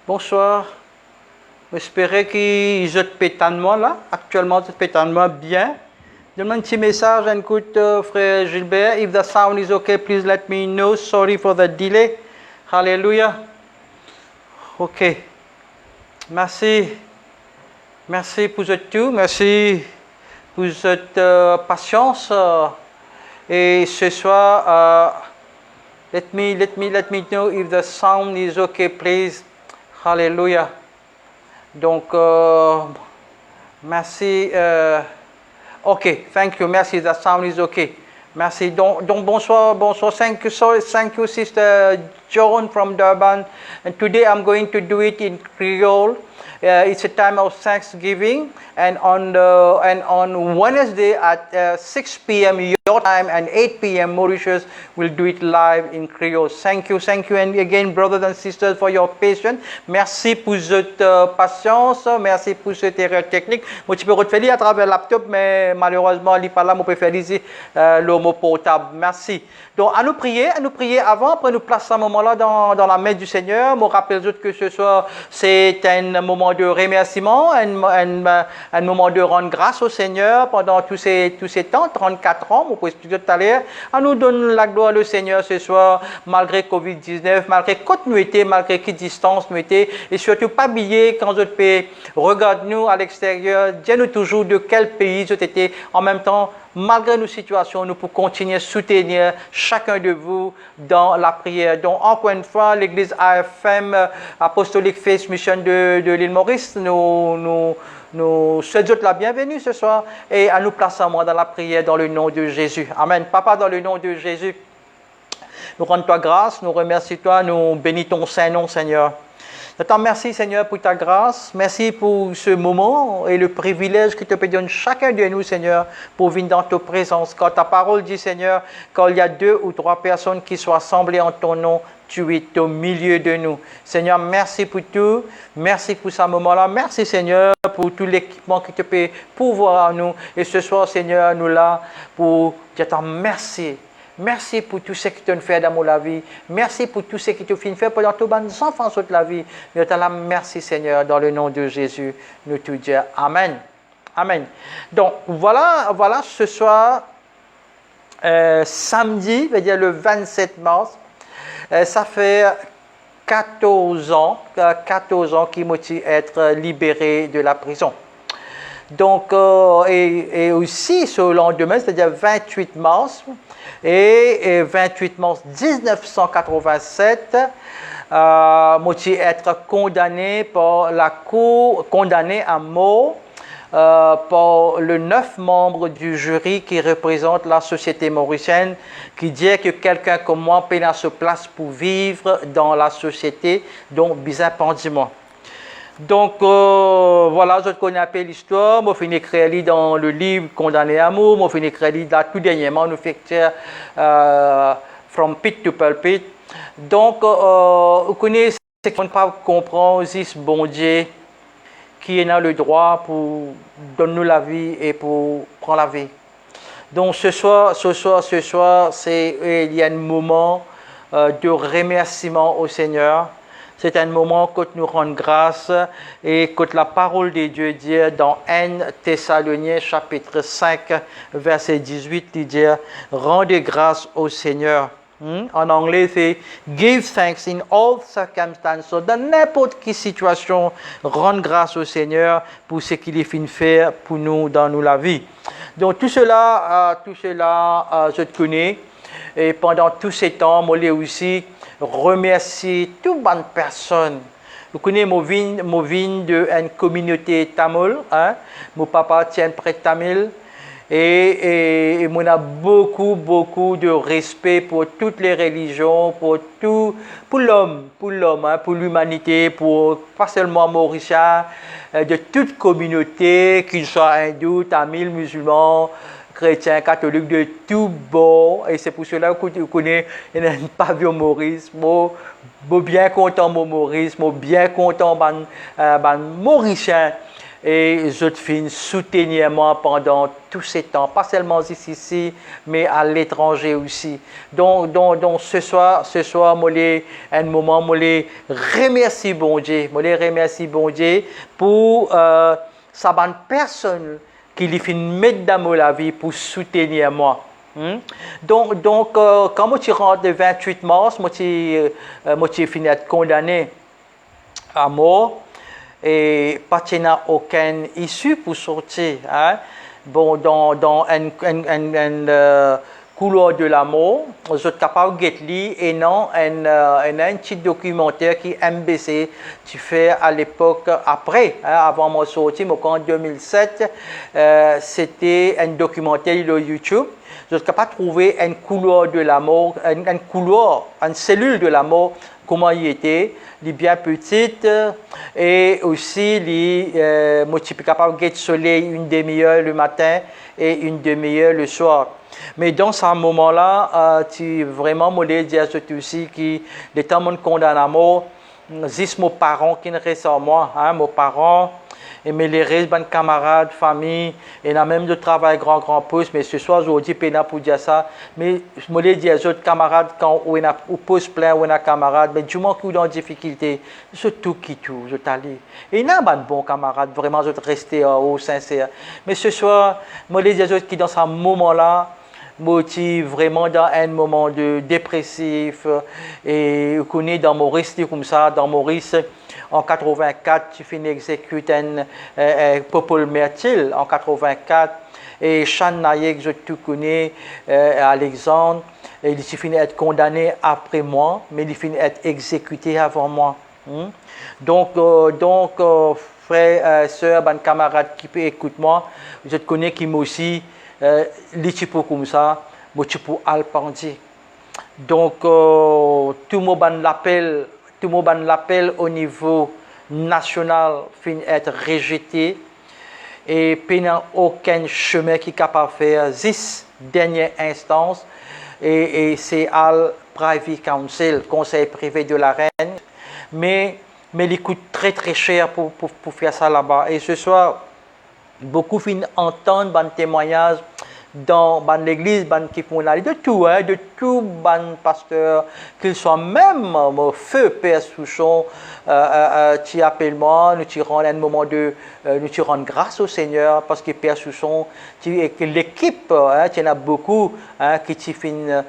Bonsoir. J'espère qu'ils sont pétalement là. Actuellement, c'est pétalement bien. Donne-moi un petit message, écoute, frère Gilbert. If the sound is okay, please let me know. Sorry for the delay. Hallelujah. Ok. Merci. Merci pour tout. Merci pour cette patience. Et ce soir, let me know if the sound is okay, please. Hallelujah. Donc, merci. Ok, thank you. Merci, the sound is okay. Merci. Donc bonsoir. Thank you, Sister Joan from Durban. And today I'm going to do it in Creole. It's a time of Thanksgiving, and on Wednesday at 6 p.m. your time and 8 p.m. Mauritius, we'll do it live in Creole. Thank you, and again, brothers and sisters, for your patience. Merci pour votre patience, merci pour cette erreur technique. Moi, tu peux refaire à travers le laptop, mais malheureusement, il n'est pas là. Moi, je peux faire ici le mot portable. Merci. Donc, à nous prier avant, après nous placer à ce moment-là dans la main du Seigneur. Je rappelle que ce soir, c'est un moment de remerciement, un moment de rendre grâce au Seigneur pendant tous ces temps, 34 ans, je peux expliquer tout à l'heure. À nous donner la gloire au Seigneur ce soir, malgré Covid-19, malgré côte nous était, malgré qui distance nous était, et surtout pas oublier quand notre pays regarde nous à l'extérieur, dis-nous toujours de quel pays vous étiez en même temps. Malgré nos situations, nous pouvons continuer à soutenir chacun de vous dans la prière. Donc, encore une fois, l'Église AFM, Apostolic Faith Mission de l'île Maurice, nous souhaitons la bienvenue ce soir et à nous placer dans la prière dans le nom de Jésus. Amen. Papa, dans le nom de Jésus, nous rendons toi grâce, nous remercions toi, nous bénissons ton saint nom, Seigneur. Je te remercie, Seigneur, pour ta grâce. Merci pour ce moment et le privilège que tu peux donner chacun de nous, Seigneur, pour venir dans ta présence. Quand ta parole dit, Seigneur, quand il y a 2 ou 3 personnes qui sont assemblées en ton nom, tu es au milieu de nous. Seigneur, merci pour tout. Merci pour ce moment-là. Merci, Seigneur, pour tout l'équipement que tu peux pouvoir à nous. Et ce soir, Seigneur, nous là pour dire merci. Merci pour tout ce que tu as fait dans la vie. Merci pour tout ce que tu as fait pendant tous les enfants de la vie. Nous te merci, Seigneur, dans le nom de Jésus. Nous te disons Amen. Amen. Donc, voilà ce soir, samedi, c'est-à-dire le 27 mars. Ça fait 14 ans qu'il m'a être libéré de la prison. Donc, et aussi ce lendemain, c'est-à-dire 28 mars, et 28 mars 1987, moi-même être condamné par la cour, condamné à mort par le 9 membres du jury qui représente la société mauricienne, qui dit que quelqu'un comme moi peut à sa place pour vivre dans la société, donc bizarre pendiment. Donc, voilà, je connais un peu l'histoire. Je finis écrire dans le livre Condamné à mort. Je finis écrire là tout dernièrement, nous faisons From Pit to Pulpit. Donc, vous connaissez ce qu'on ne peut pas comprendre, c'est bon Dieu qui est dans le droit pour donner nous la vie et pour prendre la vie. Donc, ce soir, il y a un moment de remerciement au Seigneur. C'est un moment que nous rendons grâce et que la parole de Dieu dit dans 1 Thessaloniciens chapitre 5 verset 18, il dit « Rendez grâce au Seigneur ». En anglais, c'est « Give thanks in all circumstances ». Dans n'importe quelle situation, rendre grâce au Seigneur pour ce qu'il est fait faire pour nous dans la vie. Donc tout cela, je te connais. Et pendant tous ces temps, moi aussi remercier toutes les bonnes personnes. Vous connaissez mon vin d'une communauté tamil, hein? Mon papa tient près de Tamil. Et on a beaucoup de respect pour toutes les religions, pour l'homme, hein, pour l'humanité, pour pas seulement Mauricien, de toute communauté, qu'ils soient hindous, tamils, musulmans, chrétiens, catholiques, de tout bord. Et c'est pour cela que vous connaissez un pavillon Maurice. Moi, bien content Maurice, moi bien content Mauricien. et je fin soutenir moi pendant tous ces temps, pas seulement ici, mais à l'étranger aussi. Donc ce soir, moi, un moment, moi, remercie bon Dieu, pour sa bonne personne qui lui fait mettre dans la vie pour soutenir moi. Donc quand je rentre le 28 mars, moi, je finis d'être condamné à mort. Et pas qu'il n'y a aucune issue pour sortir. Hein? Bon, dans un couloir de la mort, je suis capable de lire et non un petit documentaire qui MBC tu fais à l'époque après, hein, avant mon sortie, en 2007, c'était un documentaire sur YouTube. Je suis capable de trouver un couloir de la mort, un couloir, une cellule de la mort, comment il était. Les bien petites et aussi moi je suis capable de soleil une demi-heure le matin et une demi-heure le soir. Mais dans ce moment-là, tu vraiment me dire aussi que les temps mon condamné à mort, c'est mes parents qui ne restent en moi, hein, mes parents. Et mais les restes, mes camarades, famille, et a même de travail grand poste, mais ce soir, aujourd'hui, pena pour dire ça. Mais je me dis aux autres camarades, quand on a poste plein, on a camarades, mais du moment qu'ils sont en difficulté, je tout qui tout, je t'allais. Et il y a un bon camarade, vraiment, je rester au sincère. Mais ce soir, je me dis aux autres qui, dans ce moment-là, motive vraiment dans un moment de dépressif et vous connaissez dans Maurice comme ça, dans Maurice en 84 tu finis exécuter un Popol Mertil en 84 et Chan Nayek je te connais Alexandre et il finit être condamné après moi mais il finit être exécuté avant moi. Donc frère, sœur, ban camarade qui peut écouter moi, je te connais qui m'aussi les types comme ça, moi tu peux alpandi. Donc tout le monde l'appel au niveau national finit être rejeté et puis n'a aucun chemin qui est capable de faire 10 dernières instances et c'est al Privy Council, conseil privé de la reine, mais il coûte très cher pour faire ça là-bas. Et ce soir, beaucoup finissent entendre des témoignages dans l'église qui font de tout, hein, de tout pasteur, qu'ils soient même au feu Père Souchon, tu appelles moi, nous tu rends un moment de, nous tu rends grâce au Seigneur parce que Père Souchon, l'équipe, hein, tu en as beaucoup, hein, qui tu font une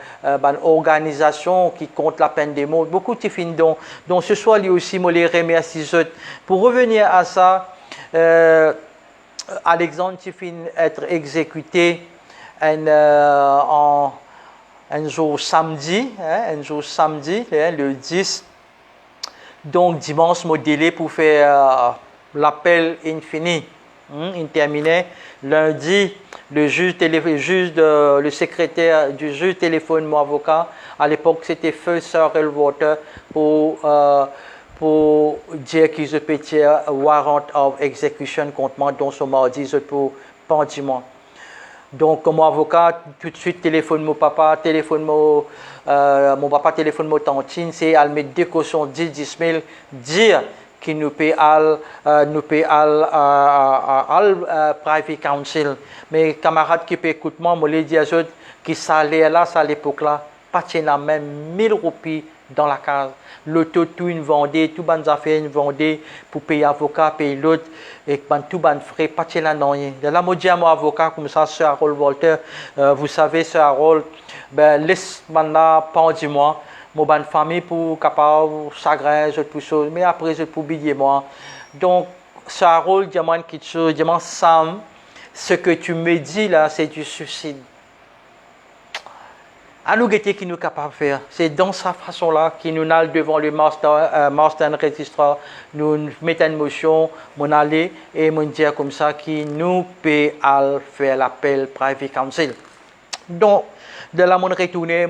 organisation qui compte la peine des mots, beaucoup tu font donc ce soir lui aussi, moi les remercie. Pour revenir à ça, Alexandre tu finis être exécuté un jour samedi, hein, le 10. Donc dimanche, mon délai pour faire l'appel infini. Il terminait lundi. Le secrétaire du juge téléphone mon avocat. À l'époque, c'était Feu Sorrel Water pour dire qu'ils pétaient warrant of execution contre moi, donc ce mardi, pour pendiment. Donc, mon avocat, tout de suite, téléphone mon papa, mon papa téléphone mon tantine, c'est à mettre des cautions 10 000, dire qu'il nous paye Private Council. Mes camarades qui écoutent moi, je les dis à eux qui salaient là, à l'époque-là, pas même 1000 roupies dans la case. L'auto, tout une vendée, tout bonnes affaires une vendée pour payer avocat, payer l'autre, et tout bon frais, pas de là, non. De là, moi, je dis à mon avocat, comme ça, Sir Harold Walter, vous savez, Sir Harold, ben, laisse-moi là, pendis-moi, mon bonne famille pour capable, chagrin, je pour chose, mais après, je pour oublier moi. Donc, Sir Harold, demande quelque chose, demande Sam, ce que tu me dis là, c'est du suicide. À nous guetter qui nous capable de faire. C'est dans sa façon-là qu'il nous allons devant le master registrar, nous mettons en motion, mon aller et mon dire comme ça qui nous peut faire l'appel Private Council. Donc, de là, mon retourné,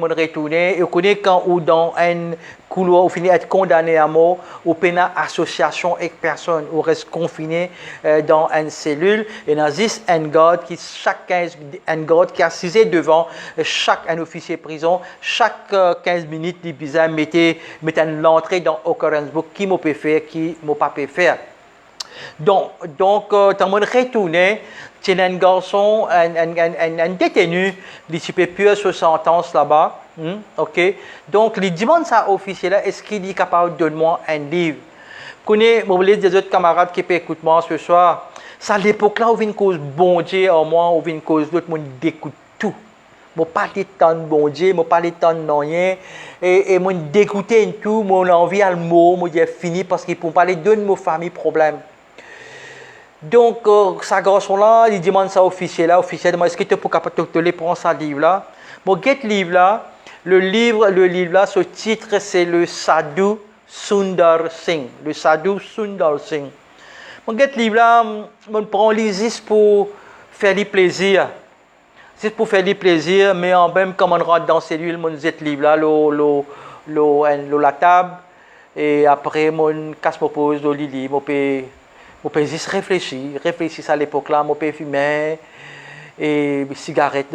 et on connaît quand ou dans un couloir, on finit être condamné à mort, ou une association avec personne, on reste confiné dans une cellule, et dans un garde qui, qui est assis devant un officier de prison, chaque 15 minutes, il mettait l'entrée dans occurrence book, qui m'a peut faire, qui m'a pas peut faire. Donc, quand on retournait, c'est un garçon, un détenu, il peut plus se sentence là-bas. Ok. Donc, il demande ça au officier là, est-ce qu'il est capable de donner moi un livre? Connais, moi, des autres camarades qui peuvent écouter moi ce soir. C'est à l'époque là où vient une cause bon Dieu, en moi, où vient une cause d'autre, monde découte tout. Je pas de temps de bon Dieu, je pas de temps de rien. Et je dégoûté tout, mon envie à le mot, je dis fini parce qu'il pour parler de nos familles problème. Donc, ça garçon là, il demande ça au officier là, officier demande est-ce que tu es capable de te prendre ce livre là? Bon, get livre là, le livre là, ce titre c'est le Sadhu Sundar Singh, le Sadhu Sundar Singh. Mon get livre là, on prend les juste pour faire du plaisir. C'est pour faire du plaisir, mais en même quand on rentre dans la cellule, mon get livre là, la table, et après, mon casse mon pose, le lit, je peux juste réfléchir à l'époque là, je peux fumer, et cigarette,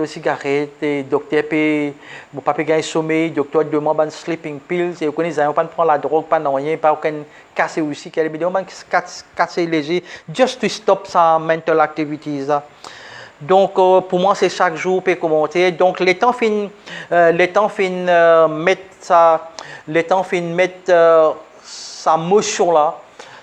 et docteur peut, mon papa gagne sommeil, docteur demande un sleeping pills, et vous connaissez, on ne prend la drogue, pas rien, pas aucun casser aussi, qu'elle est casser léger, just to stop sa mental activities. Donc, pour moi, c'est chaque jour peut commenter. Donc, les temps fin mettre sa motion là.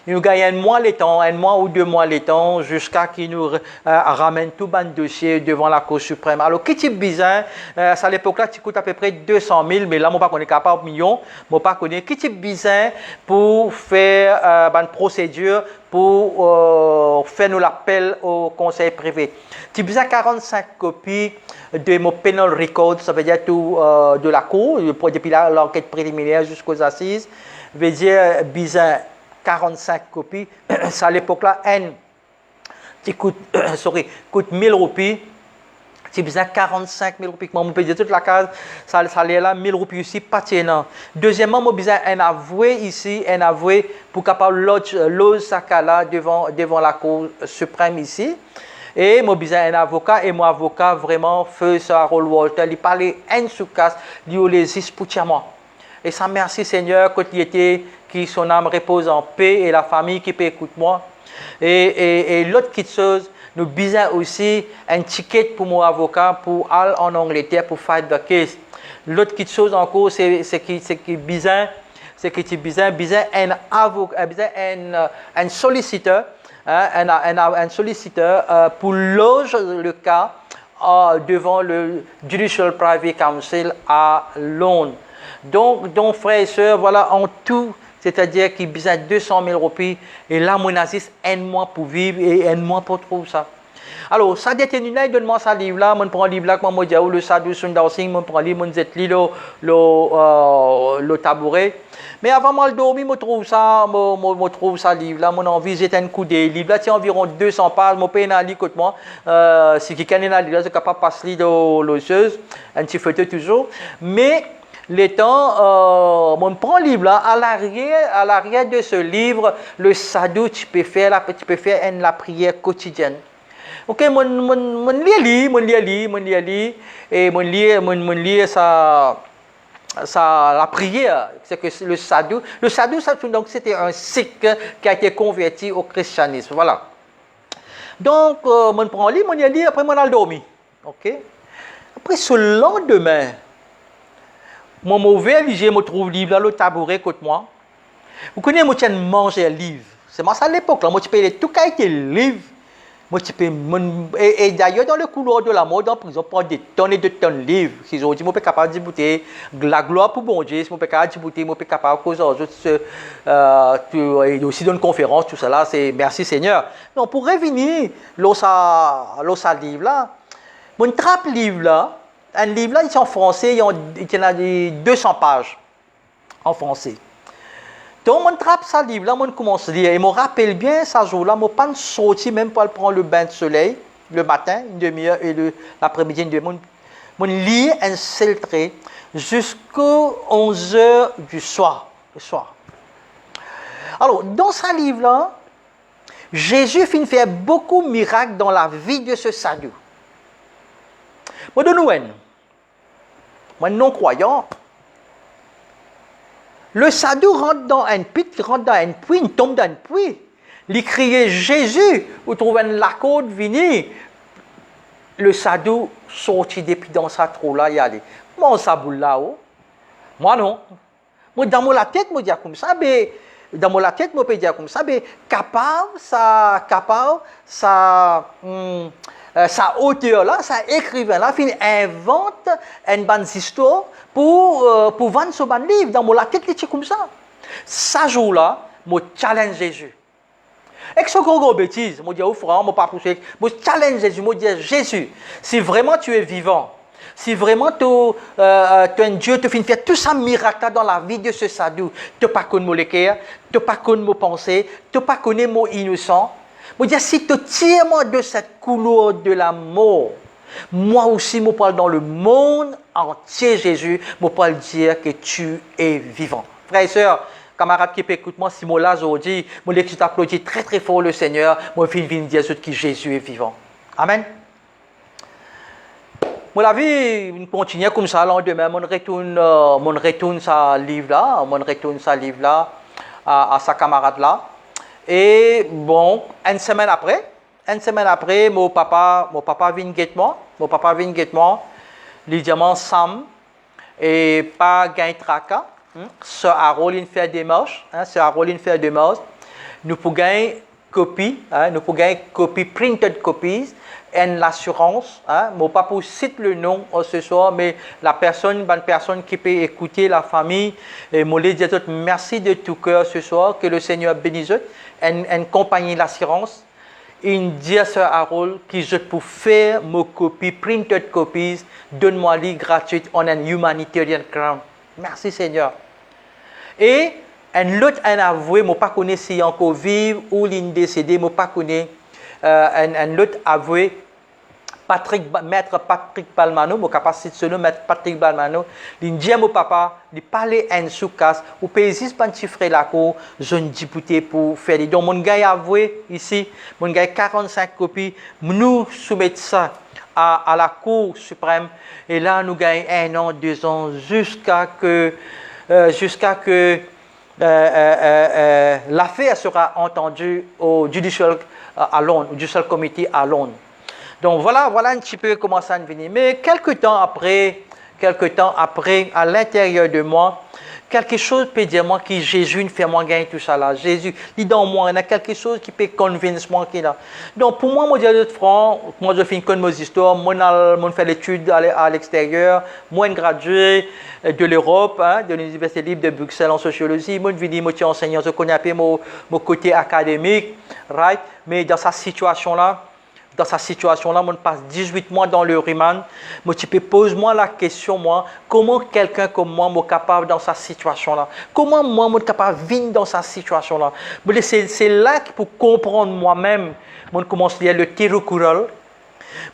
Nous gagnons un mois ou 2 mois les temps, jusqu'à qu'il nous ramène tout le dossier devant la Cour suprême. Alors, qui est bizarre, à l'époque là, tu coûtes à peu près 200 000, mais là, je ne sais pas qu'on est capable de millions, je ne sais pas qu'on est. Qui est bizarre pour faire une procédure pour faire nous l'appel au conseil privé. Tu as 45 copies de mon penal record, ça veut dire tout de la Cour, depuis l'enquête préliminaire jusqu'aux assises, veut dire bizarre. 45 copies, ça à l'époque là, qui coûte 1000 roupies, c'est besoin 45 000 roupies. Moi, je peux dire toute la case, ça allait là, 1000 roupies ici, pas tiennant. Deuxièmement, moi, besoin un avoué ici, un avoué pour capable loger sa cas là devant la Cour suprême ici. Et moi, besoin un avocat, et mon avocat vraiment fait ça à Harold Walter, il parlait un sous-casse, il les pour moi. Et ça, merci Seigneur, quand il était, que son âme repose en paix et la famille qui peut écouter moi. Et l'autre petite chose, nous besoin aussi un ticket pour mon avocat pour aller en Angleterre pour faire the case. L'autre petite chose encore, c'est qui besoin un avocat, un solliciteur, un solliciteur pour loger le cas devant le Judicial Private Council à Londres. Donc, frères et sœurs, voilà, en tout, c'est-à-dire qu'il besoin 200 000 roupies, et là, mon assiste un mois pour vivre et un mois pour trouver ça. Alors, ça détenu là, il donne-moi ça livre là, je prends un livre là, comme je dis, le Sadhu Sundar Singh, je prends un livre, je lis le tabouret. Mais avant moi de dormir, je trouve ça livre là, mon envie, j'ai un coup de livre là, c'est environ 200 pages, je paye un livre, écoute-moi, si quelqu'un est un livre là, c'est capable de passer l'osseuse, un petit feuilleton toujours, mais les temps, on prend le livre là, à l'arrière de ce livre, le sadhu, tu peux faire la prière quotidienne. Ok, mon lis, et mon lis la prière, c'est que le sadhu, donc c'était un sikh qui a été converti au christianisme, voilà. Donc, mon prend le livre, mon lis, après mon a dormi, ok. Après ce lendemain, mon mauvais livre, je me trouve livre là, le tabouret côté moi. Vous connaissez, moi, je manger un livre. C'est moi, ça à l'époque, là, moi, je paye tout qui a été livre. Moi, je paye, et d'ailleurs, dans le couloir de la mort, en prison, on prend des tonnes et des tonnes de livres. Ils ont dit, moi, je suis capable de bouter la gloire pour bon Dieu, moi, je suis capable de bouter, moi, je suis capable de causer et aussi dans une conférence, tout ça là, c'est merci Seigneur. Non, pour revenir, l'osa livre là, mon trappe livre là, un livre là, il est en français, il y a 200 pages en français. Donc, on trappe ce livre là, on commence à lire. Et je me rappelle bien, ce jour-là, je n'ai pas sorti même pour aller prendre le bain de soleil, le matin, une demi-heure, et l'après-midi, une demi-heure. Je lis un seul trait jusqu'aux 11h du soir. Le soir. Alors, dans ce livre-là, Jésus finit faire beaucoup de miracles dans la vie de ce sadhu. Moi, de nous, moi, non-croyant, le sadhu rentre dans un puits, il tombe dans un puits. il criait Jésus, vous trouvez la côte vini, le sadou sorti depuis dans sa trou là, il y a moi ça boule là-haut. Moi non. Moi dans la tête, moi dis comme ça, mais dans la tête, moi peux dire comme ça, mais capable sa hauteur là, ça écrivain là, fin invente une bonne histoire pour vendre ce bon livre. Dans la tête, c'est comme ça. Ça jour là, moi challenge Jésus. Et que ce gros bêtise, moi dis au frère, moi pas pousser, moi challenge Jésus, moi dis Jésus, si vraiment tu es vivant, si vraiment tu es un Dieu, tu finis faire tout ça miracle dans la vie de ce sadou, tu pas connais mon cœur, tu pas connais mon pensée, tu pas connais mon innocent. Moi dis si tu tires moi de cette couleur de la mort, moi aussi moi parle dans le monde entier Jésus, moi parle dire que tu es vivant. Frères et sœurs, camarades qui écoutent moi, si moi là aujourd'hui, moi je t'applaudis très très fort le Seigneur, moi je viens dire que Jésus est vivant. Amen. Moi la vie continue comme ça, lendemain, on retourne sa livre là, à sa camarade là. Et bon, une semaine après, mon papa vient guettement, il dit Sam, et pas gain tracas. Sœur Harold fait des marches, nous pouvons gagner copie, printed copies, et l'assurance. Mon papa cite le nom ce soir, mais la bonne personne qui peut écouter la famille, et moi lui dis merci de tout cœur ce soir, que le Seigneur bénisse, une compagnie d'assurance. Il dit à Sœur Harold que je peux faire mes copies, printed copies, donne-moi les gratuites on un humanitarian ground. Merci Seigneur. Et un autre avoué, je ne connais pas s'il est encore vivant ou il est décédé, je ne connais pas. Un autre avoué, Maître Patrick Balmano, je capacité de Maître Patrick Balmano, il dit à mon papa, il parlait en sous-casse, ou pays pas un frère la cour, je ne député pour faire. Donc, mon gars avoué ici, mon gars 45 copies, nous soumettons ça à la Cour suprême, et là, nous gagnons 1 an, 2 ans, jusqu'à que l'affaire sera entendue au Judicial à Londres, au Judicial Committee à Londres. Donc voilà un petit peu comment ça venir. Mais quelques temps après, à l'intérieur de moi, quelque chose peut dire moi que Jésus ne fait moi gagner tout ça là. Jésus, il dans moi, il y a quelque chose qui peut convaincre moi qu'il a. Donc pour moi, je dis franc, moi je finis comme mes histoires, moi je fais l'étude à l'extérieur, moi je gradué de l'Europe, de l'Université libre de Bruxelles en sociologie, moi je suis enseignant, je connais un peu mon côté académique, right? Mais dans cette situation-là, on passe 18 mois dans le Riemann. Moi, tu peux poser-moi la question, comment quelqu'un comme moi est capable dans cette situation-là? Comment moi, je suis capable de vivre dans cette situation-là? C'est là que pour comprendre moi-même, je commence à lire le Tirukkural,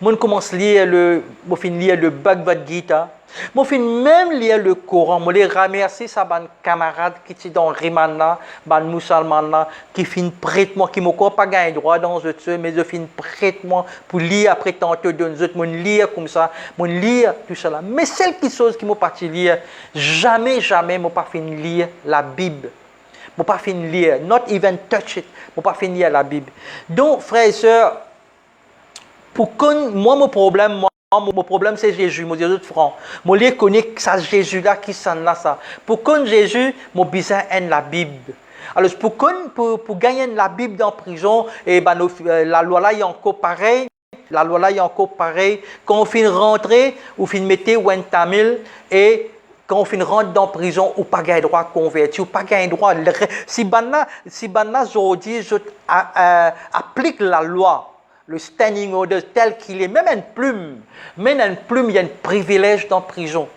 je commence à lire le Bhagavad Gita, je même lire le Coran. Je remercie ça mes camarades qui sont dans Riemann là, mes musulmans qui fin prête moi qui m'ont pas gagné droit dans eux mais je fin prête moi pour lire après tantôt de nous autres lire comme ça, lire tout ça là. Mais celle qui chose qui m'a pas lire jamais m'a pas fin lire la Bible. M'a pas fin lire, not even touch it. M'a pas fin lire la Bible. Donc frères et sœurs, pour que moi mon problème c'est Jésus, moi dis autres francs. Moi les connais ça Jésus là qui s'en là ça. Pour que Jésus, mon besoin est la Bible. Alors pour gagner la Bible dans prison et la loi là est encore pareil. Quand on finit rentrer, on finit mettre un tamil et quand on finit rentre dans prison, ou pas gagner droit converti, ou pas gagner droit. Si banna aujourd'hui je applique la loi. Le standing order tel qu'il est, même une plume, il y a un privilège dans la prison.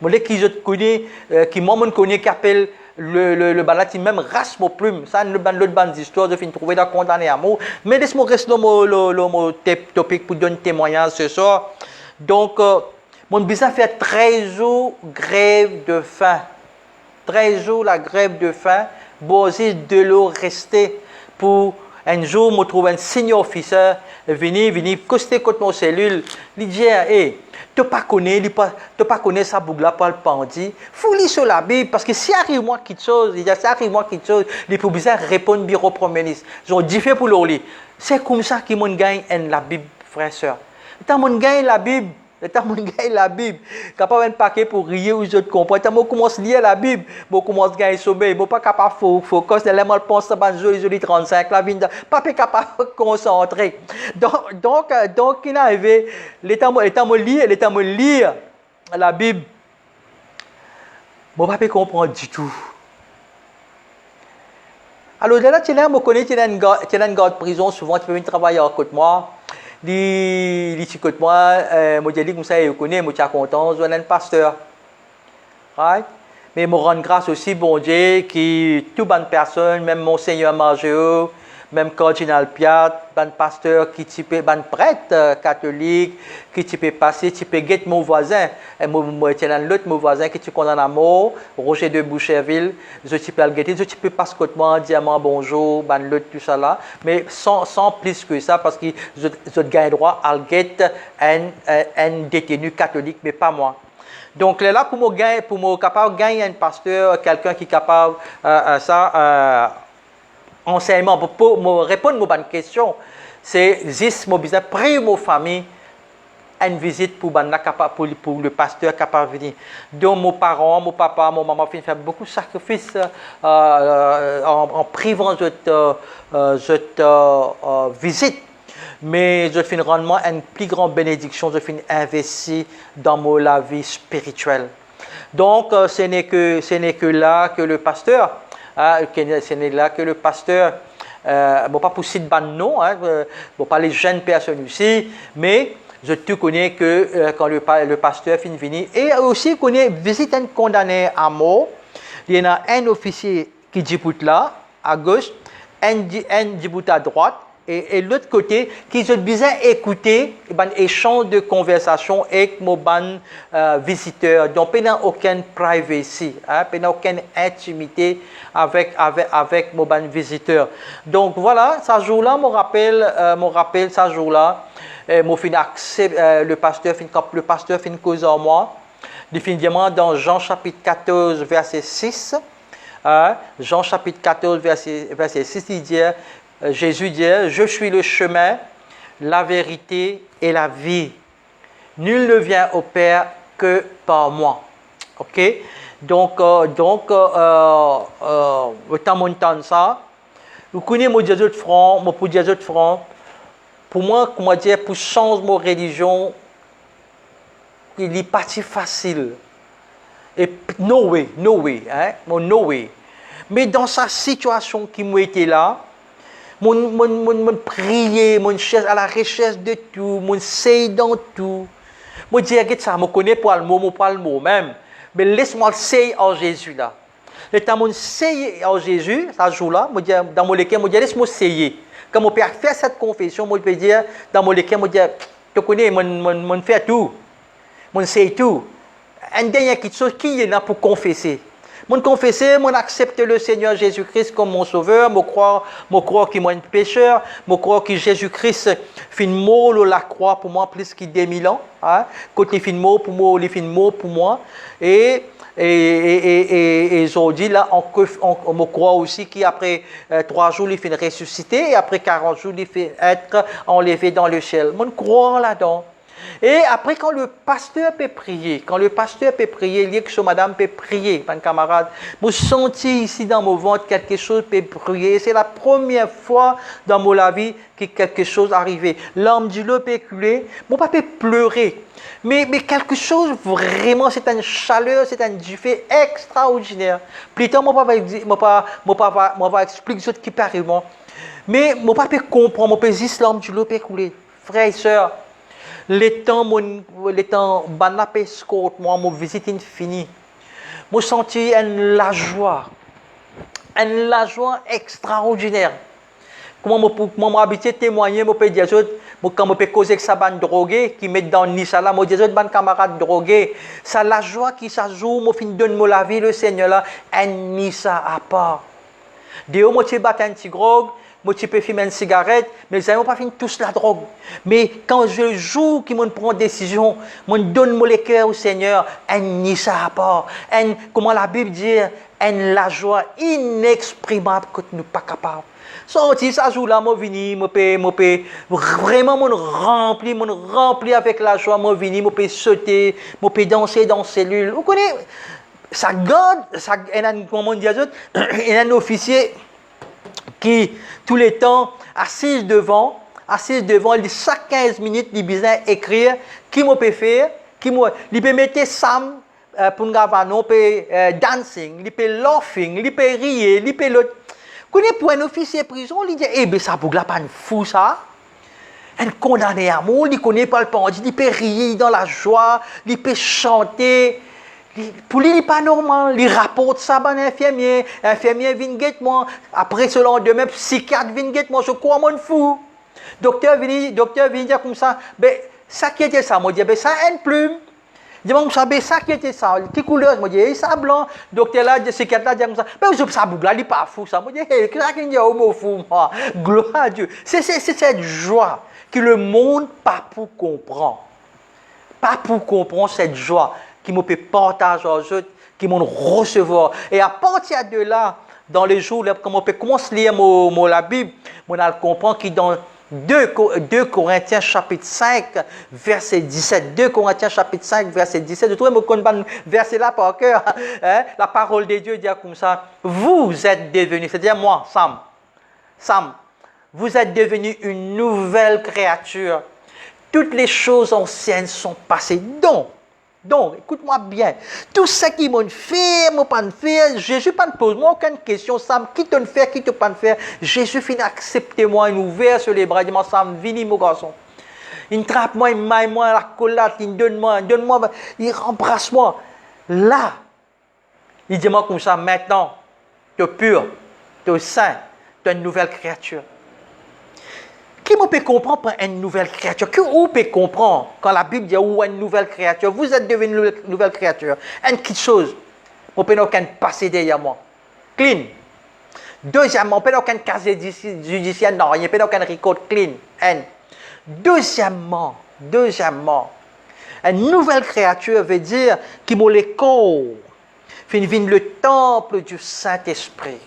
Moi, les qui je connais, qui moi me connais, qui appelle le balati même race mon plume. Ça, l'autre bande d'histoire, je finis trouver dans condamné à mort. Mais laisse-moi rester le topic pour donner témoignage ce soir. Donc, mon besoin fait 13 jours grève de faim. 13 jours la grève de faim, bon, de l'eau rester pour Un jour, je trouve un senior officer venir coster contre mon cellule. Il dit, hey, tu ne connais ça bougla pas le pandi. Faut lire sur la Bible parce que si arrive moi quelque chose, il dit si arrive moi quelque chose, les publicitaires répondent bureau premier ministre. Ils ont dit fait pour l'orli. C'est comme ça que mon gagne la Bible, frère et soeur. Tant mon gagne la Bible. Tant mon gagne la Bible, capable un paquet pour rire ou je te comprends. Tant mon commence à lire la Bible, mon commence à gagner sommeil, mon pas capable de focus, les mal pense à joli 35, la vie, pas capable de concentrer. Donc il est arrivé, l'état me lire la Bible, mon pas comprendre du tout. Alors là, tu me connais, tu es une garde de prison, souvent tu peux venir travailler à côté de moi. Il dit que moi, je dis comme ça, je connais, je suis content, je suis un pasteur. Right? Mais je rends grâce aussi, bon Dieu, qui toute bonne personne, même Monseigneur Margeo, même Cardinal Piat, ban pasteur qui type ban prêtre catholique, qui type passé, type guette mon voisin, moi tiens l'autre mon voisin qui tu condamne à mort, Roger de Boucherville, je type al guette, je type passe côtement, diamant bonjour, ban l'autre tout ça là, mais sans plus que ça parce que je gagne droit à guette un détenu catholique mais pas moi. Donc là pour me capable gagner un pasteur, quelqu'un qui est capable enseignement pour me répondre à bonne question, c'est juste mon besoin prier ma famille une visite pour le pasteur capable de venir. Donc mes parents, mon papa, mon maman fait beaucoup de sacrifices en privant cette visite. Mais je fais rendement une plus grande bénédiction, je fais investir dans la vie spirituelle. Donc ce n'est que là que le pasteur ce n'est là que le pasteur, bon pas pour citer ban nom, bon pas les jeunes personnes ici, mais je te connais que quand le pasteur finit venir, et aussi connais visite un condamné à mort, il y en a un officier qui dit là, à gauche, un dit à droite, et l'autre côté, qui ont besoin d'écouter un échange de conversation avec mon visiteur. Donc, il n'y a aucune privacy, il n'y a aucune intimité avec mon visiteur. Donc, voilà, ce jour-là, me rappelle ce jour-là, le pasteur fait cause en moi, définitivement dans Jean chapitre 14, verset 6. Jean chapitre 14, verset 6, il dit, Jésus dit, je suis le chemin, la vérité et la vie. Nul ne vient au Père que par moi. Ok? Donc, autant montant ça. Vous connaissez mon Jésus de franc, mon pour Jésus de franc. Pour moi, comment dire, pour changer mon religion, il est parti facile. Et no way, hein? No way. Mais dans sa situation qui m'a été là, mon prier, mon cherche à la recherche de tout, mon sait dans tout. Moi dis que ça, me connais pas le mot même, mais laisse-moi le sait en Jésus là. Le temps mon sait en Jésus, ça joue là, moi dis dans mon lequel moi dis laisse-moi essayer. Quand mon père fait cette confession, moi peux dire dans mon lequel moi dis tu connais mon fait tout. Mon sait tout. Un dernier quelque chose qui est là pour confesser. Mon confesser, mon accepter le Seigneur Jésus-Christ comme mon sauveur, mon croire qu'il est un pécheur, mon croire que Jésus-Christ fait mort la croix pour moi plus que 2000 ans, hein? Quand il fait mort pour moi, il fait mort pour moi. Et aujourd'hui, là, on me croit aussi qu'après 3 jours, il fait ressusciter et après 40 jours, il fait être enlevé dans le ciel. Mon croire là-dedans. Et après, quand le pasteur peut prier, il que madame peut prier, mon camarade, vous sentez ici dans mon ventre quelque chose peut prier. C'est la première fois dans ma vie que quelque chose arrivé. L'âme du loup peut couler, mon papa peut pleurer. Mais quelque chose vraiment, c'est une chaleur, c'est un fait extraordinaire. Plus tard, mon papa va expliquer ce qui peut arriver. Mais mon papa comprend, mon papa dit l'âme du loup peut couler. Frères et sœurs, les temps banapé scott moi mon visite infinie moi senti la joie extraordinaire comment moi habitué témoigner mon peut dire moi quand moi peut causer que ça ban drogué qui met dans Nice là moi dire ban camarade drogué ça la joie qui ça joue moi fin donne moi la vie le Seigneur là un Nice à part Dieu moi tu bat un petit grog moi tu peux fumer une cigarette, mais les amis pas fini tous la drogue. Mais quand je joue, qui me prend décision, moi donne mon cœur au Seigneur, elle n'y ça pas. Comment la Bible dit, elle la joie inexprimable que nous pas capable. Sorti ça jour là, moi vini, moi peux vraiment me rempli avec la joie, moi vini, moi peux sauter, moi peux danser dans cellule. Vous connaissez ça garde, ça comment dire il y a un officier qui tous les temps assis devant, chaque 15 minutes il besoin écrire qui me peut faire, il peut mettre Sam pour nous non peut dancing, il peut laughing, il peut rire, il peut l'autre. Connais pour un officier prison, il dit eh ben ça pour la pas fou ça. Un condamné à mort, il connaît pas le bandit, il peut rire dans la joie, il peut chanter. Pour lui, il n'est pas normal. Il rapporte ça à l'infirmier. L'infirmier vient guetter moi. Après, ce lendemain, psychiatre vient guetter moi. Je crois, mon fou. Docteur vient dire comme ça. Ben, ça qui était ça. Moi, je dis, ben, ça a une plume. Je dis, ben, ça qui était ça. Quelle couleur? Moi, je dis, ça blanc. Docteur là, le psychiatre là, dit comme ça. Ben, ça bougla, il n'est pas fou, ça. Moi, je dis, hey, qu'est-ce qu'il dit, homo fou, moi. Gloire à Dieu. C'est cette joie que le monde pas pour comprendre. Pas pour comprendre cette joie qui me peut partager aux autres, qui m'ont recevoir. Et à partir de là, dans les jours, quand on peut commencer à lire la Bible, on comprend que dans 2 Corinthiens chapitre 5, verset 17, 2 Corinthiens chapitre 5, verset 17, je trouve que je verset là par cœur, hein, la parole de Dieu dit comme ça, vous êtes devenus, c'est-à-dire moi, Sam, vous êtes devenus une nouvelle créature. Toutes les choses anciennes sont passées. Donc, écoute-moi bien. Tout ce qui m'ont fait, m'ont pas fait, Jésus ne pose moi aucune question. Sam, qui te fait, qui te pas faire. Jésus finit accepter-moi, il ouvert sur les bras, il dit, Sam, viens mon garçon. Il trappe moi, il maille moi la collate, il donne-moi, il embrasse-moi. Là, il dit moi comme ça, maintenant, tu es pur, tu es saint, tu es une nouvelle créature. Qui peut comprendre par une nouvelle créature? Qui peut comprendre quand la Bible dit ou une nouvelle créature? Vous êtes devenu une nouvelle créature. Une petite chose, on peut aucun passé derrière moi. Clean. Deuxièmement, on peut aucun casier judiciaire, non, il n'y a pas aucun record clean. Deuxièmement, une nouvelle créature veut dire que mon corps vient le temple du Saint-Esprit.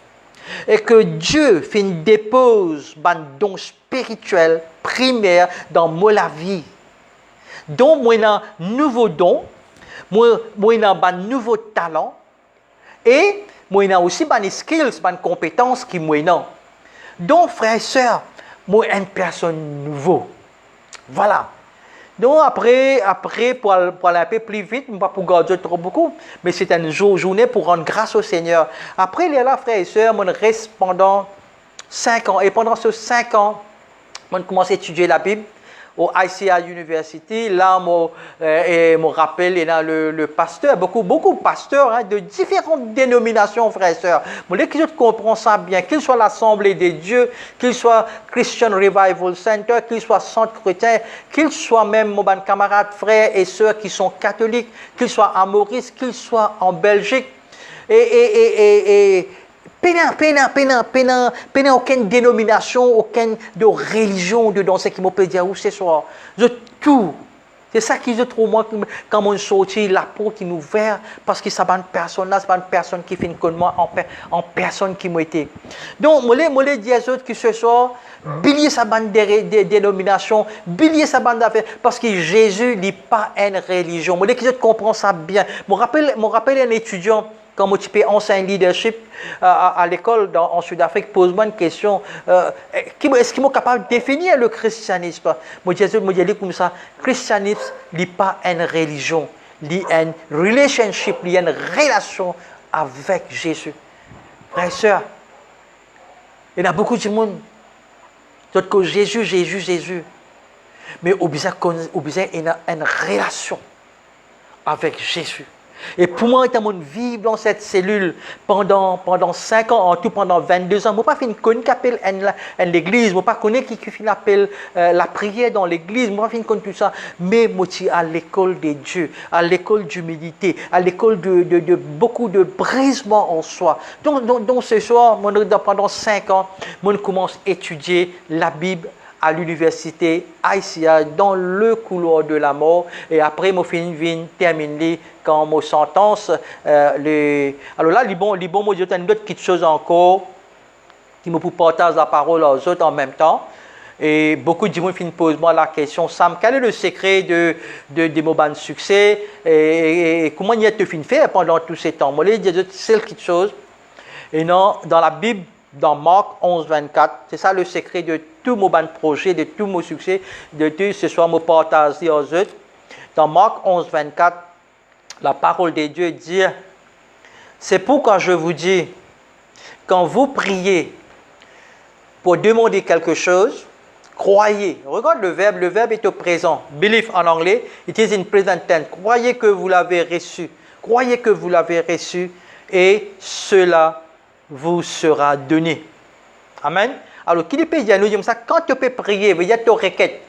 Et que Dieu dépose un don spirituel primaire dans la vie. Donc, moi, j'ai un nouveau don, moi, j'ai un nouveau talent, et moi, j'ai aussi des skills, des compétences qui moi. Donc, frères et sœurs, moi, une personne nouvelle. Voilà. Donc, après pour aller un peu plus vite, pas pour garder trop beaucoup, mais c'est une journée pour rendre grâce au Seigneur. Après, il y a là, frères et sœurs, on reste pendant 5 ans. Et pendant ces 5 ans, on commence à étudier la Bible au ICA University. Là, je me rappelle, il y a le pasteur, beaucoup de pasteurs hein, de différentes dénominations, frères et sœurs. Mais les autres comprennent ça bien, qu'il soit l'Assemblée des dieux, qu'il soit Christian Revival Center, qu'il soit Centre chrétien, qu'il soit même mon camarades, frères et sœurs qui sont catholiques, qu'il soit à Maurice, qu'il soit en Belgique. Pénin aucune dénomination, aucune de religion dedans, ce qui me peut dire où ce soir. Tout. C'est ça qui je trouve moi quand on sortit la peau qui nous ouvert parce que ça va une personne là, c'est pas une personne qui fait comme moi en personne qui m'a été. Donc moi les dis aux autres que ce soir bilier sa bande de dénomination, bilier sa bande d'affaires parce que Jésus n'est pas une religion. Moi les qui comprend ça bien. Me rappelle un étudiant quand moi tu peux enseigner leadership à l'école en Sud-Afrique, pose-moi une question. Est-ce qu'ils sont capables de définir le christianisme? Moi, je dis comme ça, le christianisme n'est pas une religion, il y a une relationship, il y a une relation avec Jésus. Frères et sœurs, il y a beaucoup de monde qui disent Jésus. Mais au besoin, il y a une relation avec Jésus. Et pour moi, je suis vivre dans cette cellule pendant 5 ans, en tout pendant 22 ans. Je ne pas faire connaître qui appelle l'église, je ne pas connaître qui appelle la prière dans l'église, je ne pas faire connaître tout ça. Mais je suis à l'école de Dieu, à l'école d'humilité, à l'école de beaucoup de brisement en soi. Donc ce soir, pendant 5 ans, je commence à étudier la Bible à l'université ICA dans le couloir de la mort et après je viens terminer quand mon sentence alors là moi j'ai une autre petite chose encore qui me pour partager la parole aux autres en même temps et beaucoup de gens posent moi la question Sam, quel est le secret de mon bon succès et comment y a-t-il fait pendant tous ces temps moi je dis c'est quelque chose et non dans la Bible dans Marc 11, 24, c'est ça le secret de tout mon bon projet, de tout mon succès, de tout ce soir mon partage aux autres. Dans Marc 11, 24, la parole de Dieu dit, c'est pourquoi je vous dis, quand vous priez pour demander quelque chose, croyez. Regarde le verbe est au présent. Believe en anglais, it is in present tense. Croyez que vous l'avez reçu. Croyez que vous l'avez reçu et cela vous sera donné. Amen. Alors, qui peut dire, nous disons ça, quand tu peux prier, il y a ta requête.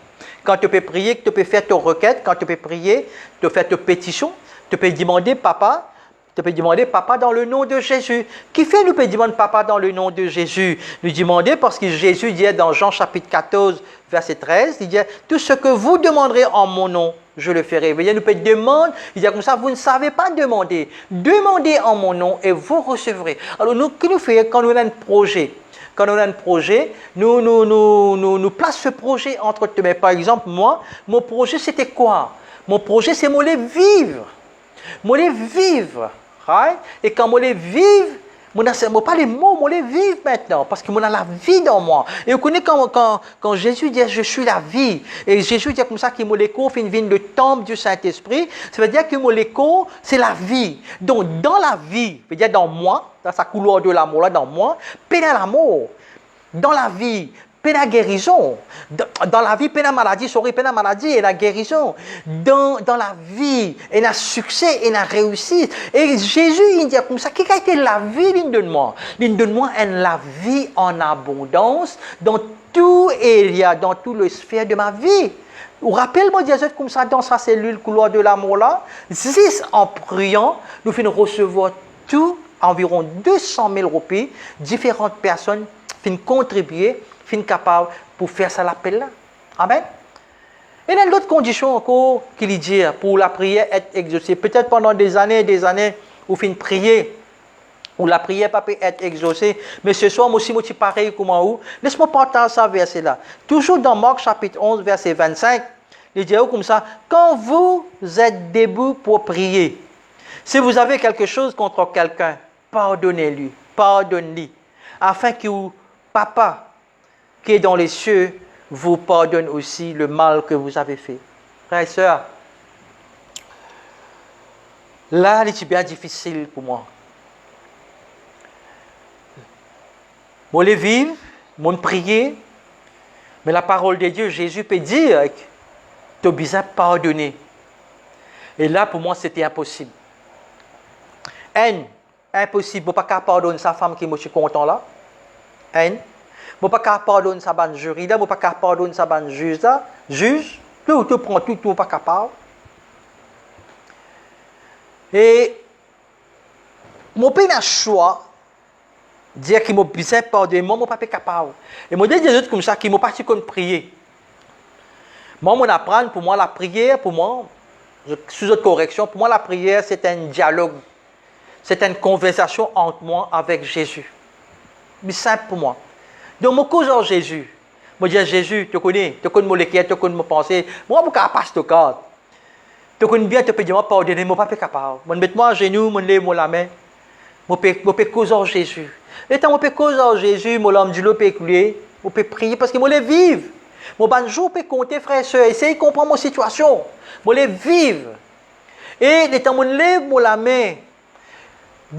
Quand tu peux prier, tu peux faire ta requête. Quand tu peux prier, tu peux faire ta pétition. Tu peux demander papa. Tu peux demander papa dans le nom de Jésus. Qui fait nous peut demander papa dans le nom de Jésus? Nous demander parce que Jésus dit dans Jean chapitre 14, verset 13, il dit, tout ce que vous demanderez en mon nom, je le ferai. Vous nous peut demander, il dit comme ça, vous ne savez pas demander. Demandez en mon nom et vous recevrez. Alors, nous, que nous faisons quand nous avons un projet? Quand on a un projet, nous place ce projet entre tes mains. Par exemple, moi, mon projet, c'était quoi? Mon projet, c'est moi les vivre. Moi les vivre. Right? Et quand moi les vivre, moi pas les mots, moi les vivre maintenant. Parce que moi a la vie dans moi. Et vous connaissez quand Jésus dit je suis la vie. Et Jésus dit comme ça que mon écho fait une vie le temple du Saint-Esprit. Ça veut dire que mon écho, c'est la vie. Donc dans la vie, veut dire dans moi, dans sa couloir de l'amour là, dans moi, paix dans l'amour. Dans la vie, paix la guérison. Dans la vie, paix la maladie, paix la maladie et la guérison. Dans la vie, et la succès et la réussite. Et Jésus, il dit comme ça, qui a été la vie, l'une de moi? L'une de moi est la vie en abondance dans tout area, dans tout le sphère de ma vie. Vous rappelez-moi Jésus comme ça dans sa cellule couloir de l'amour là, juste en priant, nous finissons recevoir tout, environ 200 000 roupies, différentes personnes finissent contribuer, finissent capables pour faire ça l'appel là. Amen. Et il y a d'autres conditions encore qu'il dit pour la prière être exaucée. Peut-être pendant des années, vous finissez prier, où la prière ne peut pas être exaucée. Mais ce soir, moi aussi, je suis pareil comme vous. Laisse-moi partager ce verset-là. Toujours dans Marc chapitre 11, verset 25, il dit comme ça, quand vous êtes debout pour prier, si vous avez quelque chose contre quelqu'un, pardonnez-lui, pardonne-lui, afin que Papa qui est dans les cieux vous pardonne aussi le mal que vous avez fait. Frères et sœurs, là, c'est bien difficile pour moi. Moi, les vivre, moi, prier, mais la parole de Dieu, Jésus peut dire que tu as besoin de pardonner. Et là, pour moi, c'était impossible. Impossible. Je ne peux pas pardonner sa femme qui est content là. Je ne peux pas pardonner sa bonne jury là. Je ne peux pas pardonner sa bonne juge là. Juge, tu prends tout, tu ne peux pas capable. Et mon père a le choix de dire qu'il m'a besoin de pardonner. Moi, je ne suis pas capable. Et moi, je dis des autres comme ça, qui m'ont pas si qu'on prier. Moi, je apprends, pour moi, la prière, pour moi, sous autre correction, pour moi, la prière, c'est un dialogue. C'est une conversation entre moi avec Jésus. C'est simple pour moi. Donc, je cause en Jésus. Je dis à Jésus, tu connais mon lecture, tu connais mon pensée. Moi, je ne peux pas passer de carte. Tu connais bien, tu peux dire, pardonner, je ne suis pas capable. Je mets moi à genoux, je lève la main. Je peux causer en Jésus. Et quand je peux causer en Jésus, je l'homme du lot peut écouler. Je peux prier parce que je les vivre. Mon bon jour peut compter, frères et sœurs. Essayez de comprendre mon situation. Je les vivre. Et les temps où je lève la main,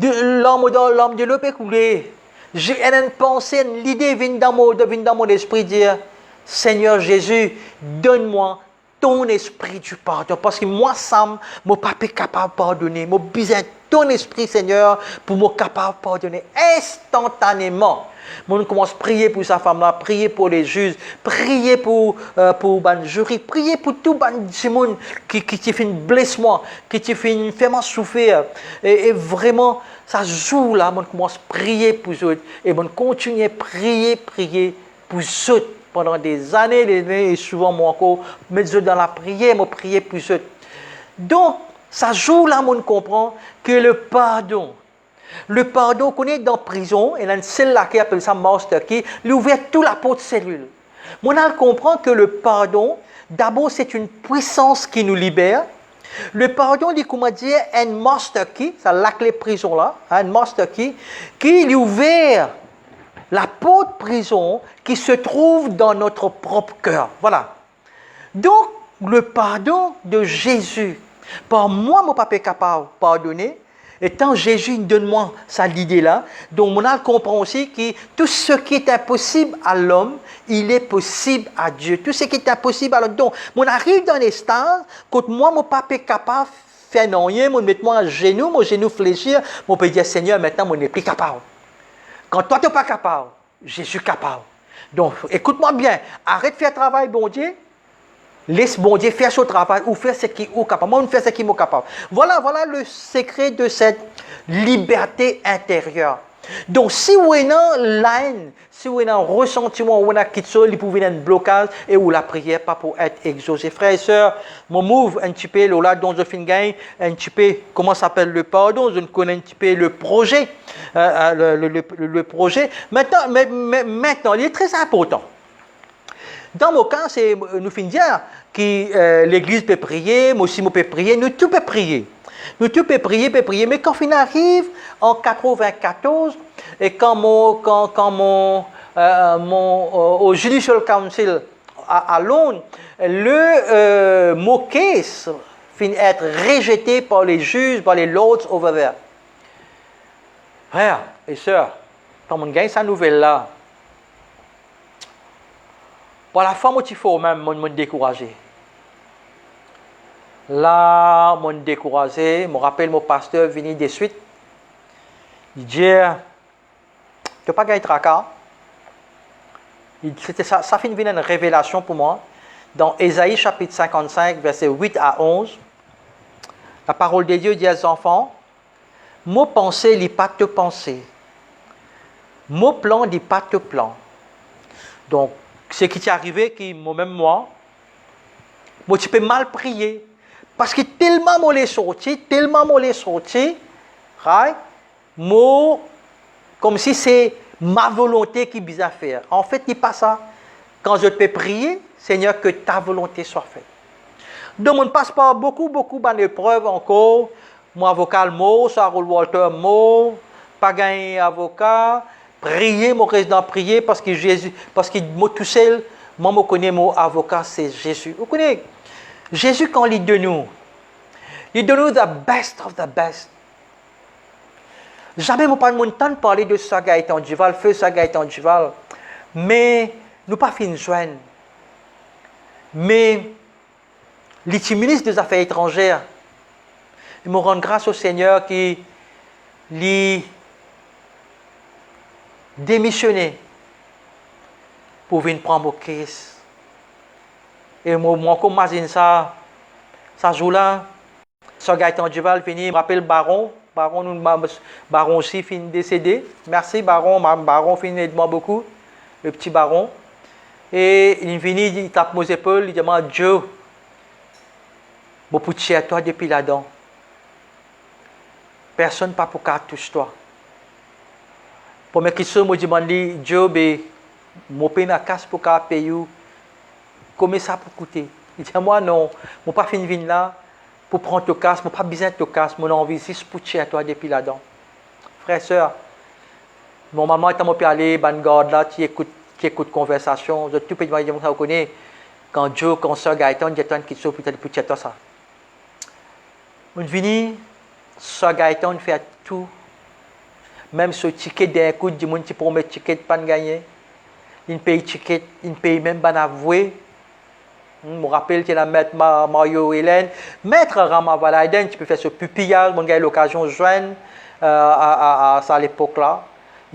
l'homme de l'eau peut couler. J'ai une pensée, une idée vient dans mon esprit dire, Seigneur Jésus, donne-moi ton esprit du pardon. Parce que moi, Sam, je ne suis pas capable de pardonner. Je besoin de ton esprit, Seigneur, pour me capable de pardonner instantanément. Je commence à prier pour sa femme-là, prier pour les juges, prier pour le jury, prier pour tout le monde qui fait blesser moi, qui fait moi souffrir. Et vraiment, ça joue là, je commence à prier pour eux. Et je continue à prier pour eux. Pendant des années, et souvent, moi encore, mettre dans la prière, je prier pour eux. Donc, ça joue là, on comprend que le pardon, qu'on est dans la prison, et il y a une celle là qui appelle ça master key, il ouvre toute la porte cellule. On comprend que le pardon, d'abord, c'est une puissance qui nous libère. Le pardon, dit comment dire, un master key, ça la clé prison là, un master key, qui lui ouvert la porte prison qui se trouve dans notre propre cœur. Voilà. Donc, le pardon de Jésus. Par moi, mon papa est capable de pardonner. Et tant Jésus donne-moi cette idée-là, donc on comprend aussi que tout ce qui est impossible à l'homme, il est possible à Dieu. Tout ce qui est impossible à l'homme. Donc, on arrive dans les stades, quand moi, mon papa est capable de faire rien, je mets moi à genoux, mon genou fléchir, je peux dire, Seigneur, maintenant, on n'est plus capable. Quand toi, tu n'es pas capable, Jésus est capable. Donc, écoute-moi bien, arrête de faire travail, bon Dieu. Laisse bon Dieu faire son travail ou faire ce qui est capable. Moi, on fait ce qui est capable. Voilà le secret de cette liberté intérieure. Donc, si vous avez une line, si vous avez un ressentiment, ou un quelque chose, il peut venir un blocage et où la prière pas pour être exaucée. Frères et sœurs, mon move un petit peu, là, dont je finis un petit peu, comment s'appelle le pardon, je connais un petit peu le projet. Le projet. Maintenant, il est très important. Dans mon cas, c'est nous finissons dire que l'Église peut prier, moi aussi, je peux prier, nous tous peut prier. Nous tous peut prier, mais quand on arrive en 94, et quand au Judicial Council à Londres, le mot case finit être rejeté par les juges, par les lords over there. Frères et sœurs, quand on gagne cette nouvelle-là, pour la fois, il faut même me décourager. Là, je me découragé. Je me rappelle mon pasteur venu de suite. Il dit, tu n'as pas gagné de tracas. Ça finit une révélation pour moi. Dans Ésaïe chapitre 55, versets 8 à 11, la parole de Dieu dit aux enfants, mon pensée n'est pas te penser. Mon plan n'est pas te plan. Donc, ce qui t'est arrivé, qui même moi tu peux mal prier. Parce que tellement moi l'ai sorti, right? Comme si c'est ma volonté qui vise à faire. En fait, il n'est pas ça. Quand je peux prier, Seigneur, que ta volonté soit faite. Donc, on passe par beaucoup d'épreuves encore. Mon avocat, Sarah Walter, pas gagné avocat. Prier, mon résident, prier parce que Jésus, parce que moi tout seul, moi je connais mon avocat, c'est Jésus. Vous connaissez Jésus quand il donne nous the best of the best. Jamais je pas mon temps de parler de ça Gaëtan Duval, feu ça Gaëtan Duval, mais nous pas fin joindre. Mais les ministre des Affaires étrangères, ils me rendent grâce au Seigneur qui lui démissionner pour venir prendre mon caisse. Et moi, comme imagine ça joue-là, ce Gaëtan Duval finit, me rappelle Baron aussi finit décédé. Merci Baron finit aide-moi beaucoup, le petit Baron. Et il finit, il tape mes épaules, il demande Dieu, mon petit à toi depuis là-dedans. Personne pas pour qu'à touche toi. Première question, je demande Dieu, je paye ma casse pour qu'à payer. Combien ça peut coûter? Il dit, moi non, je n'ai pas fini de venir là pour prendre ta casse, je n'ai pas besoin de ta casse, je envie juste pour tuer à toi depuis là-dedans. Frère, sœur, mon maman est en aller, garde là, tu écoutes conversation, je tout peux dire, vous connaissez, quand Dieu, quand sœur Gaëtan, il y a une question pour tuer toi ça. On vient, sœur Gaëtan fait tout. Même ce ticket d'un coup, du monde qui promet ticket pas de gagner. Il paye ticket, il paye même pas d'avouer. Je me rappelle qu'il y a maître Mario Hélène, maître Rama Valaiden, tu peux faire ce pupillage, mon gars a eu l'occasion de joindre à l'époque-là.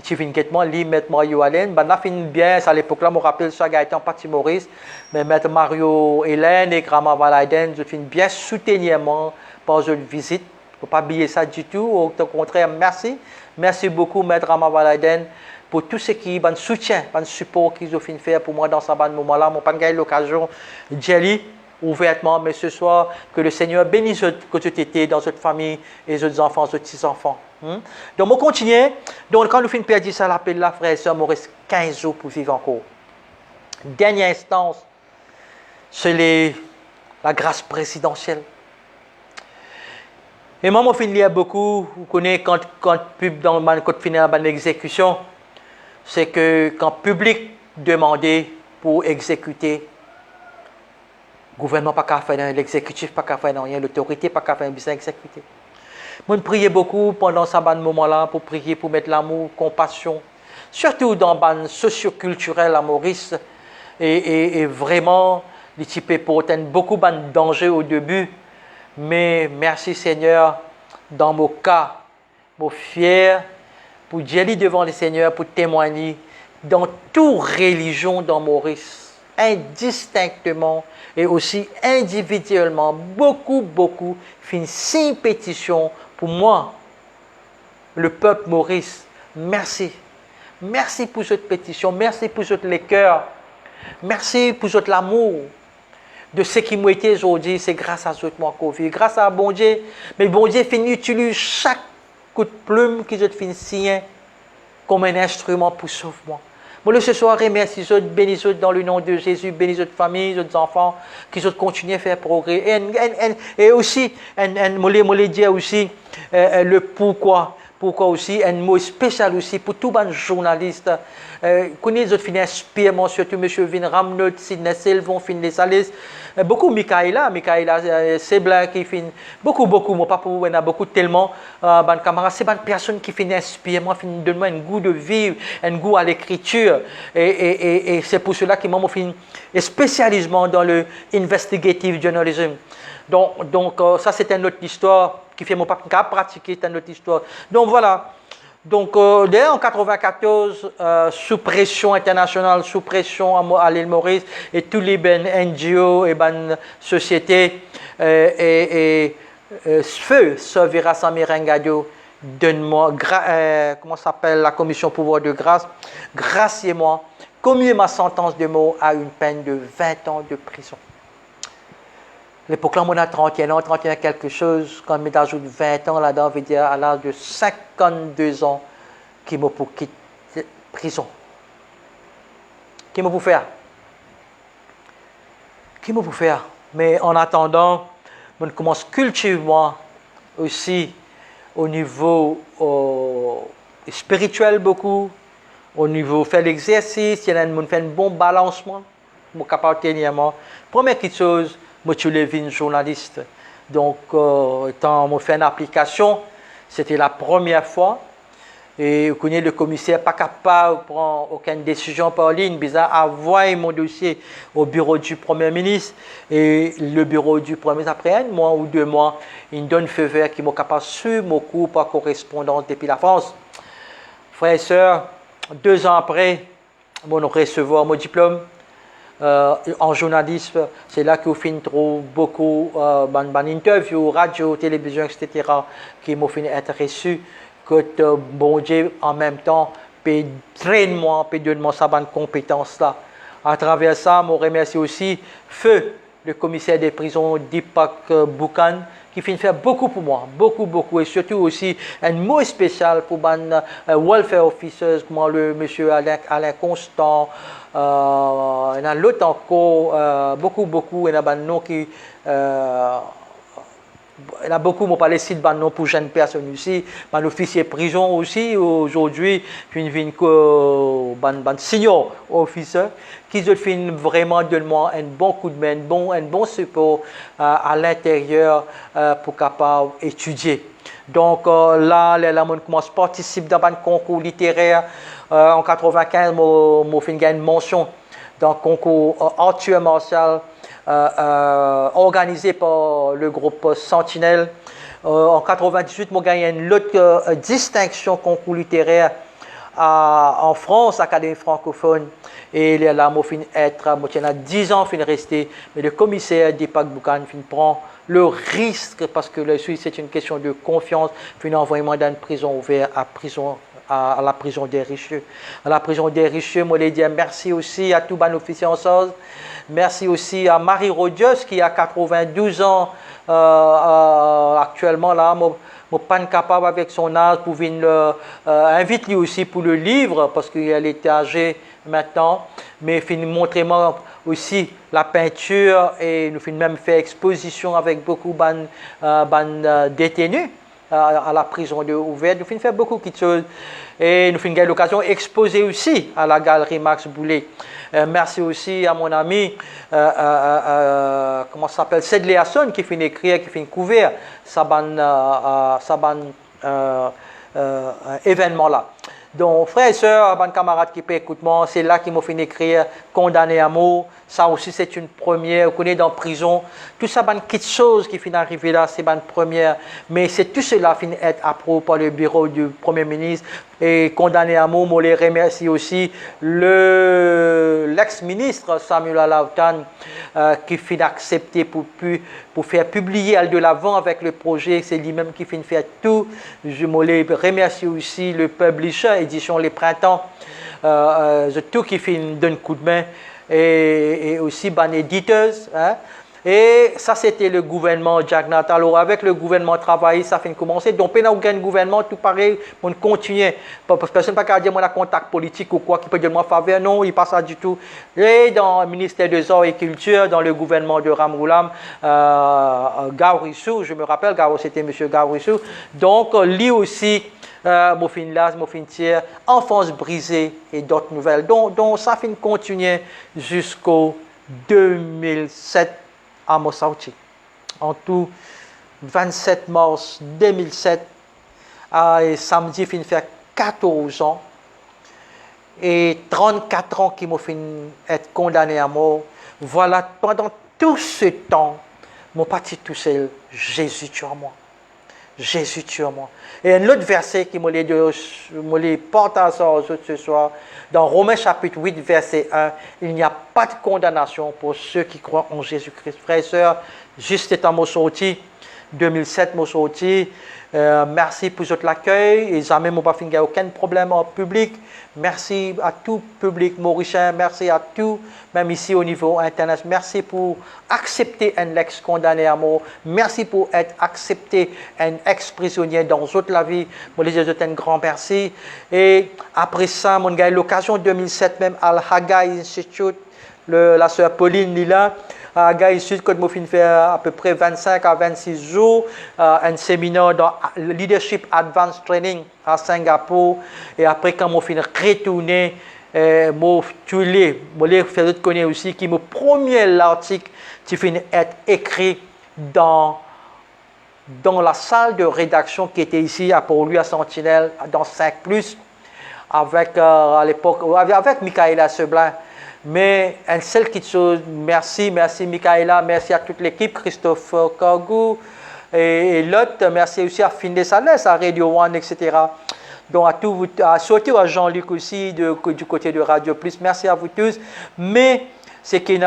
Tu viens quêtement lire maître Mario Hélène, ben, on a fini bien, à l'époque-là, je me rappelle ça, a été en partie Maurice, mais maître Mario Hélène et Rama Valaiden, je finis bien soutenièrement par une visite. Il ne faut pas oublier ça du tout, au contraire, merci. Merci beaucoup, maître Rama Valaiden, pour tout ce qui est soutien, le support qu'ils ont fait pour moi dans ce moment-là. Je n'ai pas eu l'occasion d'y aller ouvertement, mais ce soir, que le Seigneur bénisse que tu étais dans cette famille et les autres enfants, les petits-enfants. Donc, on continue. Donc, quand nous finissons de dire ça, l'appel là, frère et soeur, il me reste 15 jours pour vivre encore. Dernière instance, c'est la grâce présidentielle. Et moi, je finis beaucoup, vous connaissez quand pub dans le code final de l'exécution, c'est que quand le public demandait pour exécuter, le gouvernement n'a pas qu'à faire, l'exécutif n'a pas qu'à faire rien, l'autorité n'a pas qu'à faire un business exécuté. Moi, je priais beaucoup pendant ce moment-là pour prier, pour mettre l'amour, compassion, surtout dans le ban socio-culturel à Maurice, et vraiment, les types pour beaucoup de dangers au début, mais merci Seigneur, dans mon cas, je suis fier pour dire devant le Seigneur, pour témoigner dans toute religion dans Maurice, indistinctement et aussi individuellement, beaucoup, fin 6 pétitions pour moi, le peuple Maurice. Merci. Merci pour cette pétition, merci pour cette lecture, merci pour cet amour. De ce qui m'a été aujourd'hui, c'est grâce à ce moi qu'on vit, grâce à bon Dieu. Mais bon Dieu finit utiliser chaque coup de plume qui je finit signer comme un instrument pour sauver moi. Moi, ce soir, remercie ceux, bénis ceux dans le nom de Jésus, bénis votre famille, votre enfants, qui ont continué à faire progrès. Et aussi, je dire aussi le pourquoi. Pourquoi aussi, un mot spécial aussi pour tous les journalistes. Connaissez les autres fins inspirement, surtout M. Vin Ramnot, Sidney Selvon, fin des Salis. Beaucoup Michaela, Sebla qui fin. Beaucoup, moi pas pour vous, il y a beaucoup tellement. Ban camarades, c'est une personne qui fin inspirement, fin donne moi un goût de vivre, un goût à l'écriture. Et c'est pour cela qu'ils m'ont fin spécialisement dans le investigative journalism. Donc ça c'est une autre histoire qui fait mon papa pratiquer, c'est une autre histoire. Donc voilà. Donc d'ailleurs en 1994, sous pression internationale, sous pression à l'île Maurice et tous les NGO et sociétés feu Vera Samirengado donne-moi comment s'appelle la commission pouvoir de grâce, graciez-moi, commuez ma sentence de mort à une peine de 20 ans de prison. L'époque là, on a 31 ans, 31 quelque chose, quand on ajoute 20 ans là-dedans, veut dire à l'âge de 52 ans, qui m'a pour quitter la prison. Qui m'a pour faire? Qui m'a pour faire? Mais en attendant, on commence cultivement aussi au niveau spirituel beaucoup, au niveau faire l'exercice, il y a qui fait un bon balancement, je suis capable de tenir. Première chose, moi, je suis journaliste. Donc, quand on fait une application, c'était la première fois. Et vous connaissez, le commissaire n'est pas capable de prendre aucune décision par ligne. Bizarre, envoyer mon dossier au bureau du Premier ministre. Et le bureau du Premier ministre, après 1 mois ou 2 mois, il me donne feu vert qui m'a capable de suivre mon cours par correspondance depuis la France. Frères et sœurs, 2 ans après, je recevoir mon diplôme. En journalisme, c'est là que je trouve beaucoup d'interviews, radio, télévision, etc., qui m'ont fait être reçu. Que bon Dieu, en même temps, peut traîner moi, peut donner moi sa bonne compétence là. À travers ça, je remercie aussi Feu, le commissaire des prisons Deepak Boukan, qui finit faire beaucoup pour moi, beaucoup, et surtout aussi un mot spécial pour les welfare officers, comme le monsieur Alain Constant, il y a l'autre encore, beaucoup, il y a des noms qui... il y a beaucoup, je parle ici de noms pour jeunes personnes aussi, les officiers prison aussi, aujourd'hui, une senior officer, qui ont vraiment donné moi un bon coup de main, un bon support à l'intérieur pour capable d'étudier. Donc là, on commence à participer dans un concours littéraire. En 1995, je fais une mention dans le concours Arthur Martial organisé par le groupe Sentinelle. En 98, j'ai gagné une autre distinction concours littéraire en France, Académie francophone. Et là, je fin être, je 10 ans, je rester. Mais le commissaire Deepak Boukan prend le risque, parce que le Suisse, c'est une question de confiance, puis envoie dans une prison ouverte à la prison des Richelieu. À la prison des Richelieu, je voulais dire merci aussi à tous les officiers en sauce. Merci aussi à Marie Rodios qui a 92 ans actuellement là. Je ne suis pas capable avec son âge pour venir invite lui aussi pour le livre parce qu'elle est âgée maintenant. Mais il montrer moi aussi la peinture et nous même fait exposition avec beaucoup de détenus à la prison de ouverte. Nous fait beaucoup de choses et nous avons l'occasion d'exposer aussi à la galerie Max Boulet. Merci aussi à mon ami, comment ça s'appelle, Sedley Hasson qui fait écrire, qui fait couvrir ce événement là. Donc, frères et sœurs, bon camarades qui peut écouter moi, c'est là qu'ils m'ont fait écrire Condamné à mort. Ça aussi, c'est une première. Vous connaissez dans la prison. Tout ça, c'est quelque chose qui finit d'arriver là, c'est une première. Mais c'est tout cela qui finit d'être approuvé par le bureau du Premier ministre. Et Condamné à mort, je les remercie aussi l'ex-ministre Samuel Alautan qui finit d'accepter pour faire publier de l'avant avec le projet. C'est lui-même qui finit de faire tout. Je les remercie aussi le publisher, édition Les Printemps, tout qui finit d'un coup de main. Et aussi ban éditeuse. Hein? Et ça, c'était le gouvernement Jack Natal. Alors, avec le gouvernement travaillé, ça fait commencer. Donc, il n'y a aucun gouvernement, tout pareil, on continue. Personne ne peut dire moi un contact politique ou quoi qui peut dire moi faveur. Non, il n'y a pas ça du tout. Et dans le ministère des Arts et Culture, dans le gouvernement de Ramroulam, Gaurissou, je me rappelle, c'était M. Gaurissou. Donc, lui aussi, Mofin Las, Mofin Thier, Enfance brisée et d'autres nouvelles. Donc ça fait continuer jusqu'au 2007 à Mossauti. En tout, 27 mars 2007, et samedi, il fait 14 ans. Et 34 ans qu'il m'a fait être condamné à mort. Voilà, pendant tout ce temps, mon parti tout seul, Jésus tu en moi. Jésus tu en moi. Et un autre verset qui me porte ce soir, dans Romains chapitre 8, verset 1, il n'y a pas de condamnation pour ceux qui croient en Jésus-Christ. Frères et sœurs, juste étant mon sorti, 2007, mon sorti, merci pour votre accueil. Et jamais mon pas fait aucun problème en public. Merci à tout public mauricien. Merci à tout, même ici au niveau internet. Merci pour accepter un ex-condamné à mort. Merci pour être accepté un ex-prisonnier dans toute la vie. Moi, je vous un grand merci. Et après ça, mon gars, l'occasion 2007 même à l'Hagai Institute, la sœur Pauline Lila. À Hagai Sud, quand je fait à peu près 25 à 26 jours, un séminaire dans Leadership Advanced Training à Singapour. Et après, quand je suis retourné, je connais aussi que mon premier article qui finit être écrit dans la salle de rédaction qui était ici à Port-Louis à Sentinelle, dans 5+, avec, à l'époque, avec Michaela Seblin. Mais une seule petite chose, merci Michaela, merci à toute l'équipe, Christophe Kagou et l'autre, merci aussi à Finde Salès, à Radio One, etc. Donc surtout à Jean-Luc aussi du côté de Radio Plus, merci à vous tous. Mais c'est qui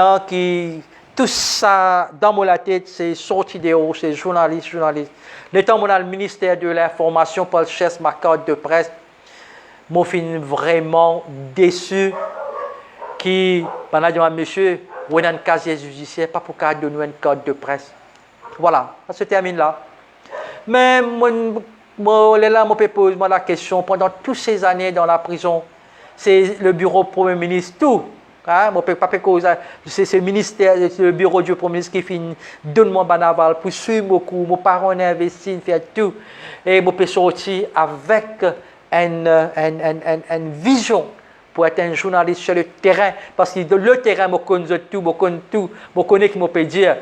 tout ça dans mon tête, c'est sorti de haut, c'est journaliste. L'étant mon le ministère de l'Information, Paul Chess, ma carte de presse, m'ont fait vraiment déçu. Qui, pendant dit, monsieur, on a un casier judiciaire, pas pour qu'on donne une carte de presse. Voilà, ça se termine là. Mais moi, je pose la question, pendant toutes ces années dans la prison, c'est le bureau Premier ministre, tout. Hein, c'est le ministère, le bureau du Premier ministre qui finit, donne-moi un aval pour suivre beaucoup, mes parents ont investi, fait tout. Et je peux sortir avec une vision pour être un journaliste sur le terrain, parce que le terrain, je connais tout, je connais ce que je peux dire.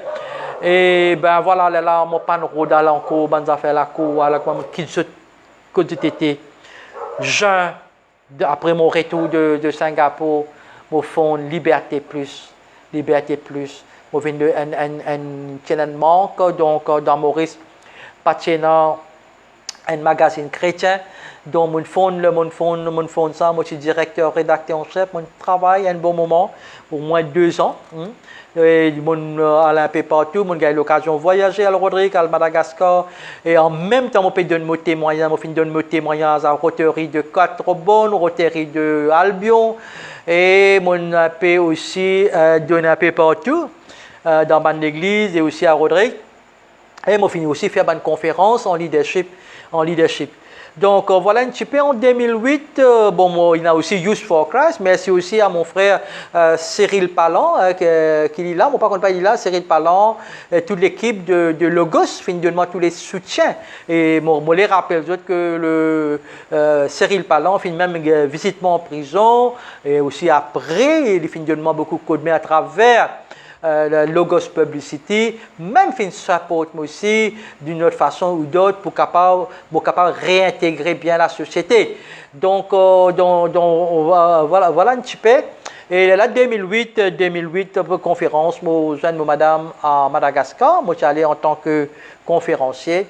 Et ben voilà, là, je ne pas rôder encore, je faire la cour, qui se juin, après mon retour de Singapour, au fond, Liberté Plus, Moi, je viens un manque, donc, dans Maurice, pas un magazine chrétien, dont mon fond ça, moi, je suis directeur, rédacteur en chef, mon travail un bon moment, pour moins de 2 ans. Et mon aller un peu partout, mon gars l'occasion de voyager à Rodrigue, à Madagascar, et en même temps, mon pays donne mon témoignage, mon donne mon témoignage à Rotary de Quatre-Bonnes, Rotary de Albion, et mon pays aussi donne un peu partout, dans l'église et aussi à Rodrigue. Et moi, fini aussi faire une conférence en leadership. Donc, voilà un petit peu en 2008. Bon, moi, il y a aussi Youth for Christ. Merci aussi à mon frère Cyril Palan, qui est là. Moi, par contre, pas il est là, Cyril Palan, toute l'équipe de Logos, finalement, tous les soutiens. Et moi, je les rappelle que Cyril Palan, même visite moi en prison. Et aussi après, il finalement beaucoup de coups de main à travers Logos Publicity, même fin support aussi d'une autre façon ou d'autre pour capable réintégrer bien la société. Donc, voilà un petit peu. Et là, 2008 conférence, moi, je viens madame à Madagascar, moi, je suis allé en tant que conférencier.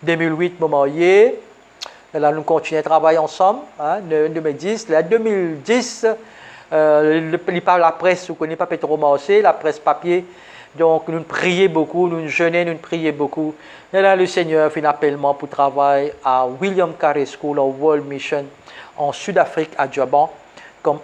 2008, moi, marié. Là, nous continuons à travailler ensemble, 2010. Là, 2010, la presse, vous connaissez pas Petro Marché, la presse papier. Donc, nous prions beaucoup, nous jeûnons, nous prions beaucoup. Et là, le Seigneur fait un appellement pour travailler à William Carey School of World Mission en Sud-Afrique, à Durban, comme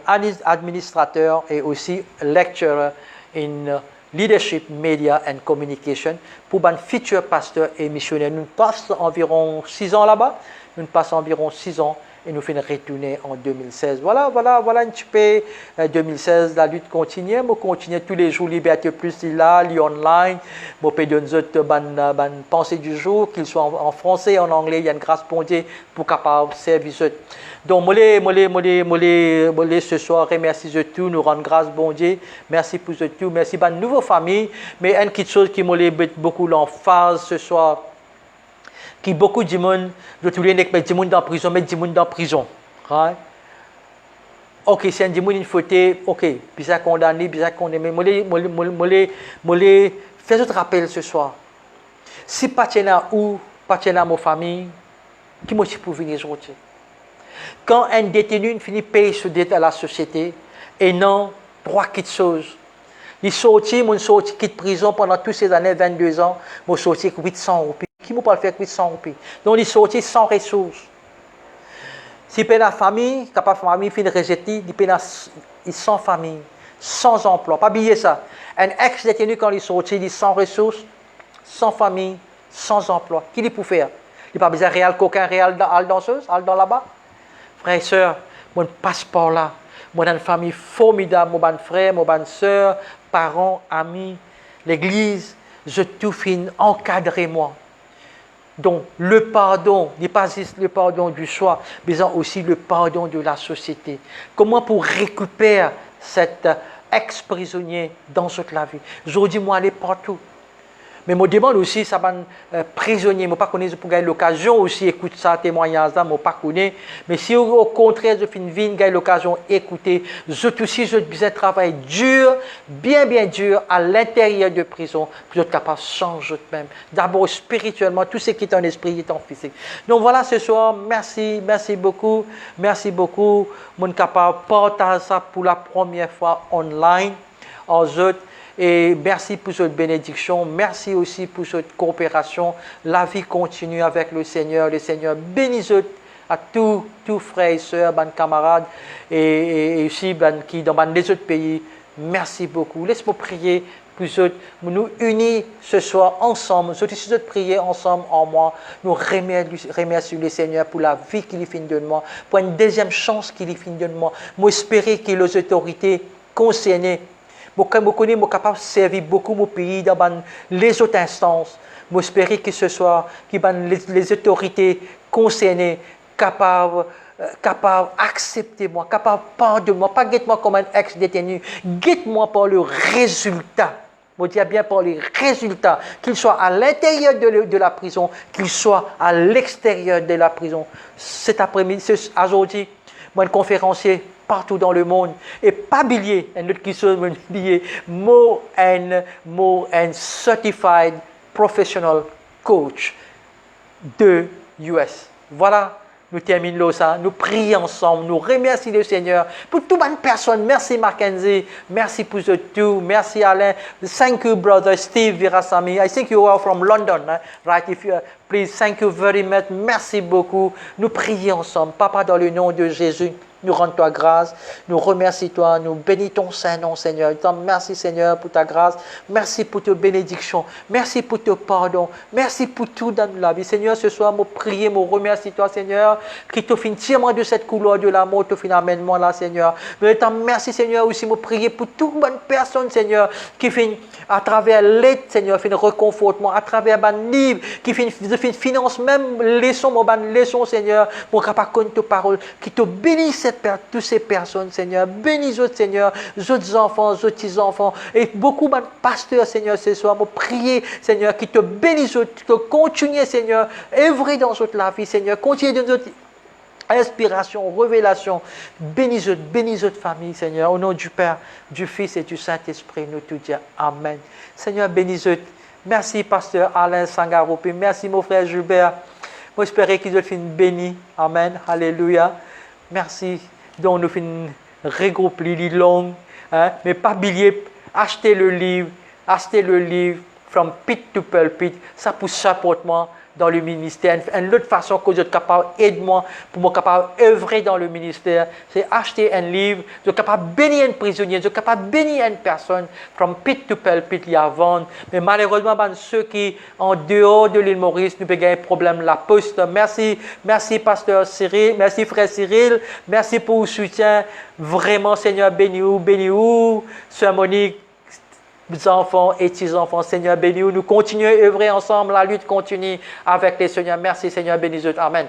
administrateur et aussi lecturer in Leadership, Media and Communication pour un futur pasteur et missionnaire. Nous passons environ 6 ans là-bas. Nous passons environ 6 ans et nous faisons retourner en 2016. Voilà un petit peu 2016, la lutte continue. On continue tous les jours, Liberté Plus, il est là, il est online. On peut donner une pensée du jour, qu'il soit en français, en anglais, il y a une grâce pour Dieu pour capable servir. Donc, moi, ce soir, remercie de tout, nous rendre grâce, bon Dieu. Merci pour tout, merci pour une nouvelle famille. Mais une petite chose qui m'a beaucoup l'emphase ce soir, qui beaucoup de monde, je trouve que du monde dans prison, mais du monde dans prison. Right? Ok, c'est un du monde une faute, ok, puis ça condamné, puis ça condamné. Moi, fais autre rappel ce soir. Si pas tiens ou pas tiens ma famille, qui m'a pour venir aujourd'hui? Quand un détenu finit payer sa dette à la société, et non, 3 petites choses. Il sortit, quitte prison pendant toutes ces années, 22 ans, il sorti avec 800 roupies. Qui m'a pas fait 800 roupies? Donc, il sorti sans ressources. Si la famille, capable de famille, fin rejeté, il sans famille, sans emploi. Pas oublier ça. Un ex-détenu, quand il sortit, il est sans ressources, sans famille, sans emploi. Qui il peut faire? Il n'a pas besoin de réel coquin, réel danseuse, dans là-bas. Frères et sœurs, mon passeport là, moi dans une famille formidable, mon bon frère, mon bonne sœur, parents, amis, l'église, je tout fin, encadrez-moi. Donc, le pardon, n'est pas juste le pardon du choix, mais aussi le pardon de la société. Comment pour récupérer cet ex-prisonnier dans toute la vie? Je dis, moi, aller partout. Mais je demande aussi, ça va prisonnier, je ne pas connaître pour gagner l'occasion aussi écouter ça, témoignage là, je ne pas connaître. Mais si au contraire, je finis de gagner l'occasion d'écouter, je aussi, je besoin de travailler dur, bien dur, à l'intérieur de prison, pour être capable de changer même. D'abord spirituellement, tout ce qui est en esprit est en physique. Donc voilà ce soir, merci beaucoup, mon capable de partager ça pour la première fois online, aux autres. Et merci pour cette bénédiction, merci aussi pour cette coopération. La vie continue avec le Seigneur bénisse à tous frères et sœurs, camarades et aussi qui dans les autres pays. Merci beaucoup. Laisse-moi prier pour nous unir ce soir ensemble. Nous aussi prier ensemble en moi. Nous remercions le Seigneur pour la vie qu'il finit de moi, pour une deuxième chance qu'il finit de moi. Moi espérer que les autorités concernées, je suis capable de servir beaucoup mon pays dans les autres instances. J'espère que ce soit les autorités concernées capables d'accepter moi, capables de pardonner moi, pas guette-moi comme un ex-détenu, guette-moi par le résultat. Je dis bien par les résultats, qu'il soit à l'intérieur de la prison, qu'il soit à l'extérieur de la prison. Cet après-midi, aujourd'hui, moi, un conférencier, partout dans le monde. Et pas oublier, un autre qui se oublier, more and certified professional coach de US. Voilà, nous terminons ça. Nous prions ensemble. Nous remercions le Seigneur pour toute bonne personne. Merci Mackenzie. Merci pour tout. Merci Alain. Thank you, brother Steve Virasamy. I think you are from London, right? If you please, thank you very much. Merci beaucoup. Nous prions ensemble. Papa, dans le nom de Jésus, nous rendons toi grâce, nous remercions toi, nous bénissons ton Saint-Nom, Seigneur. Merci, Seigneur, pour ta grâce. Merci pour ta bénédiction. Merci pour ton pardon. Merci pour tout dans la vie. Seigneur, ce soir, je prie, je remercie toi, Seigneur, qui te fait tirement de cette couloir de l'amour, te fait amènement là, Seigneur. Mais merci, Seigneur, aussi, je prie pour toute bonne personne, Seigneur, qui fait à travers l'aide, Seigneur, fait un réconfortement, à travers un livre, qui fait finance même leçon, leçon, Seigneur, pour capable connaître ta parole, qui te bénisse toutes ces personnes, Seigneur. Bénis autres, Seigneur, autres enfants, autres petits-enfants, et beaucoup de pasteurs, Seigneur, ce soir, je prie, Seigneur, qui te bénisse, qui te continue, Seigneur, œuvrer dans toute la vie, Seigneur, continue dans notre inspiration, révélation, bénis autres familles, Seigneur, au nom du Père, du Fils et du Saint-Esprit, nous te disons Amen. Seigneur, bénis autres. Merci, pasteur Alain Sangaro, puis merci, mon frère Gilbert. J'espère qu'ils ont fait une béni. Amen. Alléluia. Merci. Donc, nous faisons regrouper les longues, mais pas oublier, acheter le livre, From Pit to Pulpit, ça pour supportement dans le ministère. Une autre façon que je suis capable d'aider-moi pour me capable d'œuvrer dans le ministère, c'est acheter un livre, je suis capable de bénir un prisonnier, je suis capable de bénir une personne, From Pit to Pulpit, il y a à vendre. Mais malheureusement, ceux qui en dehors de l'île Maurice, nous avons un problème la poste. Merci, pasteur Cyril, merci frère Cyril, merci pour le soutien. Vraiment, Seigneur, bénis-vous, Sœur Monique, enfants et petits-enfants, Seigneur, bénis-nous. Nous continuons à œuvrer ensemble. La lutte continue avec les Seigneurs. Merci, Seigneur, bénis-nous. Amen.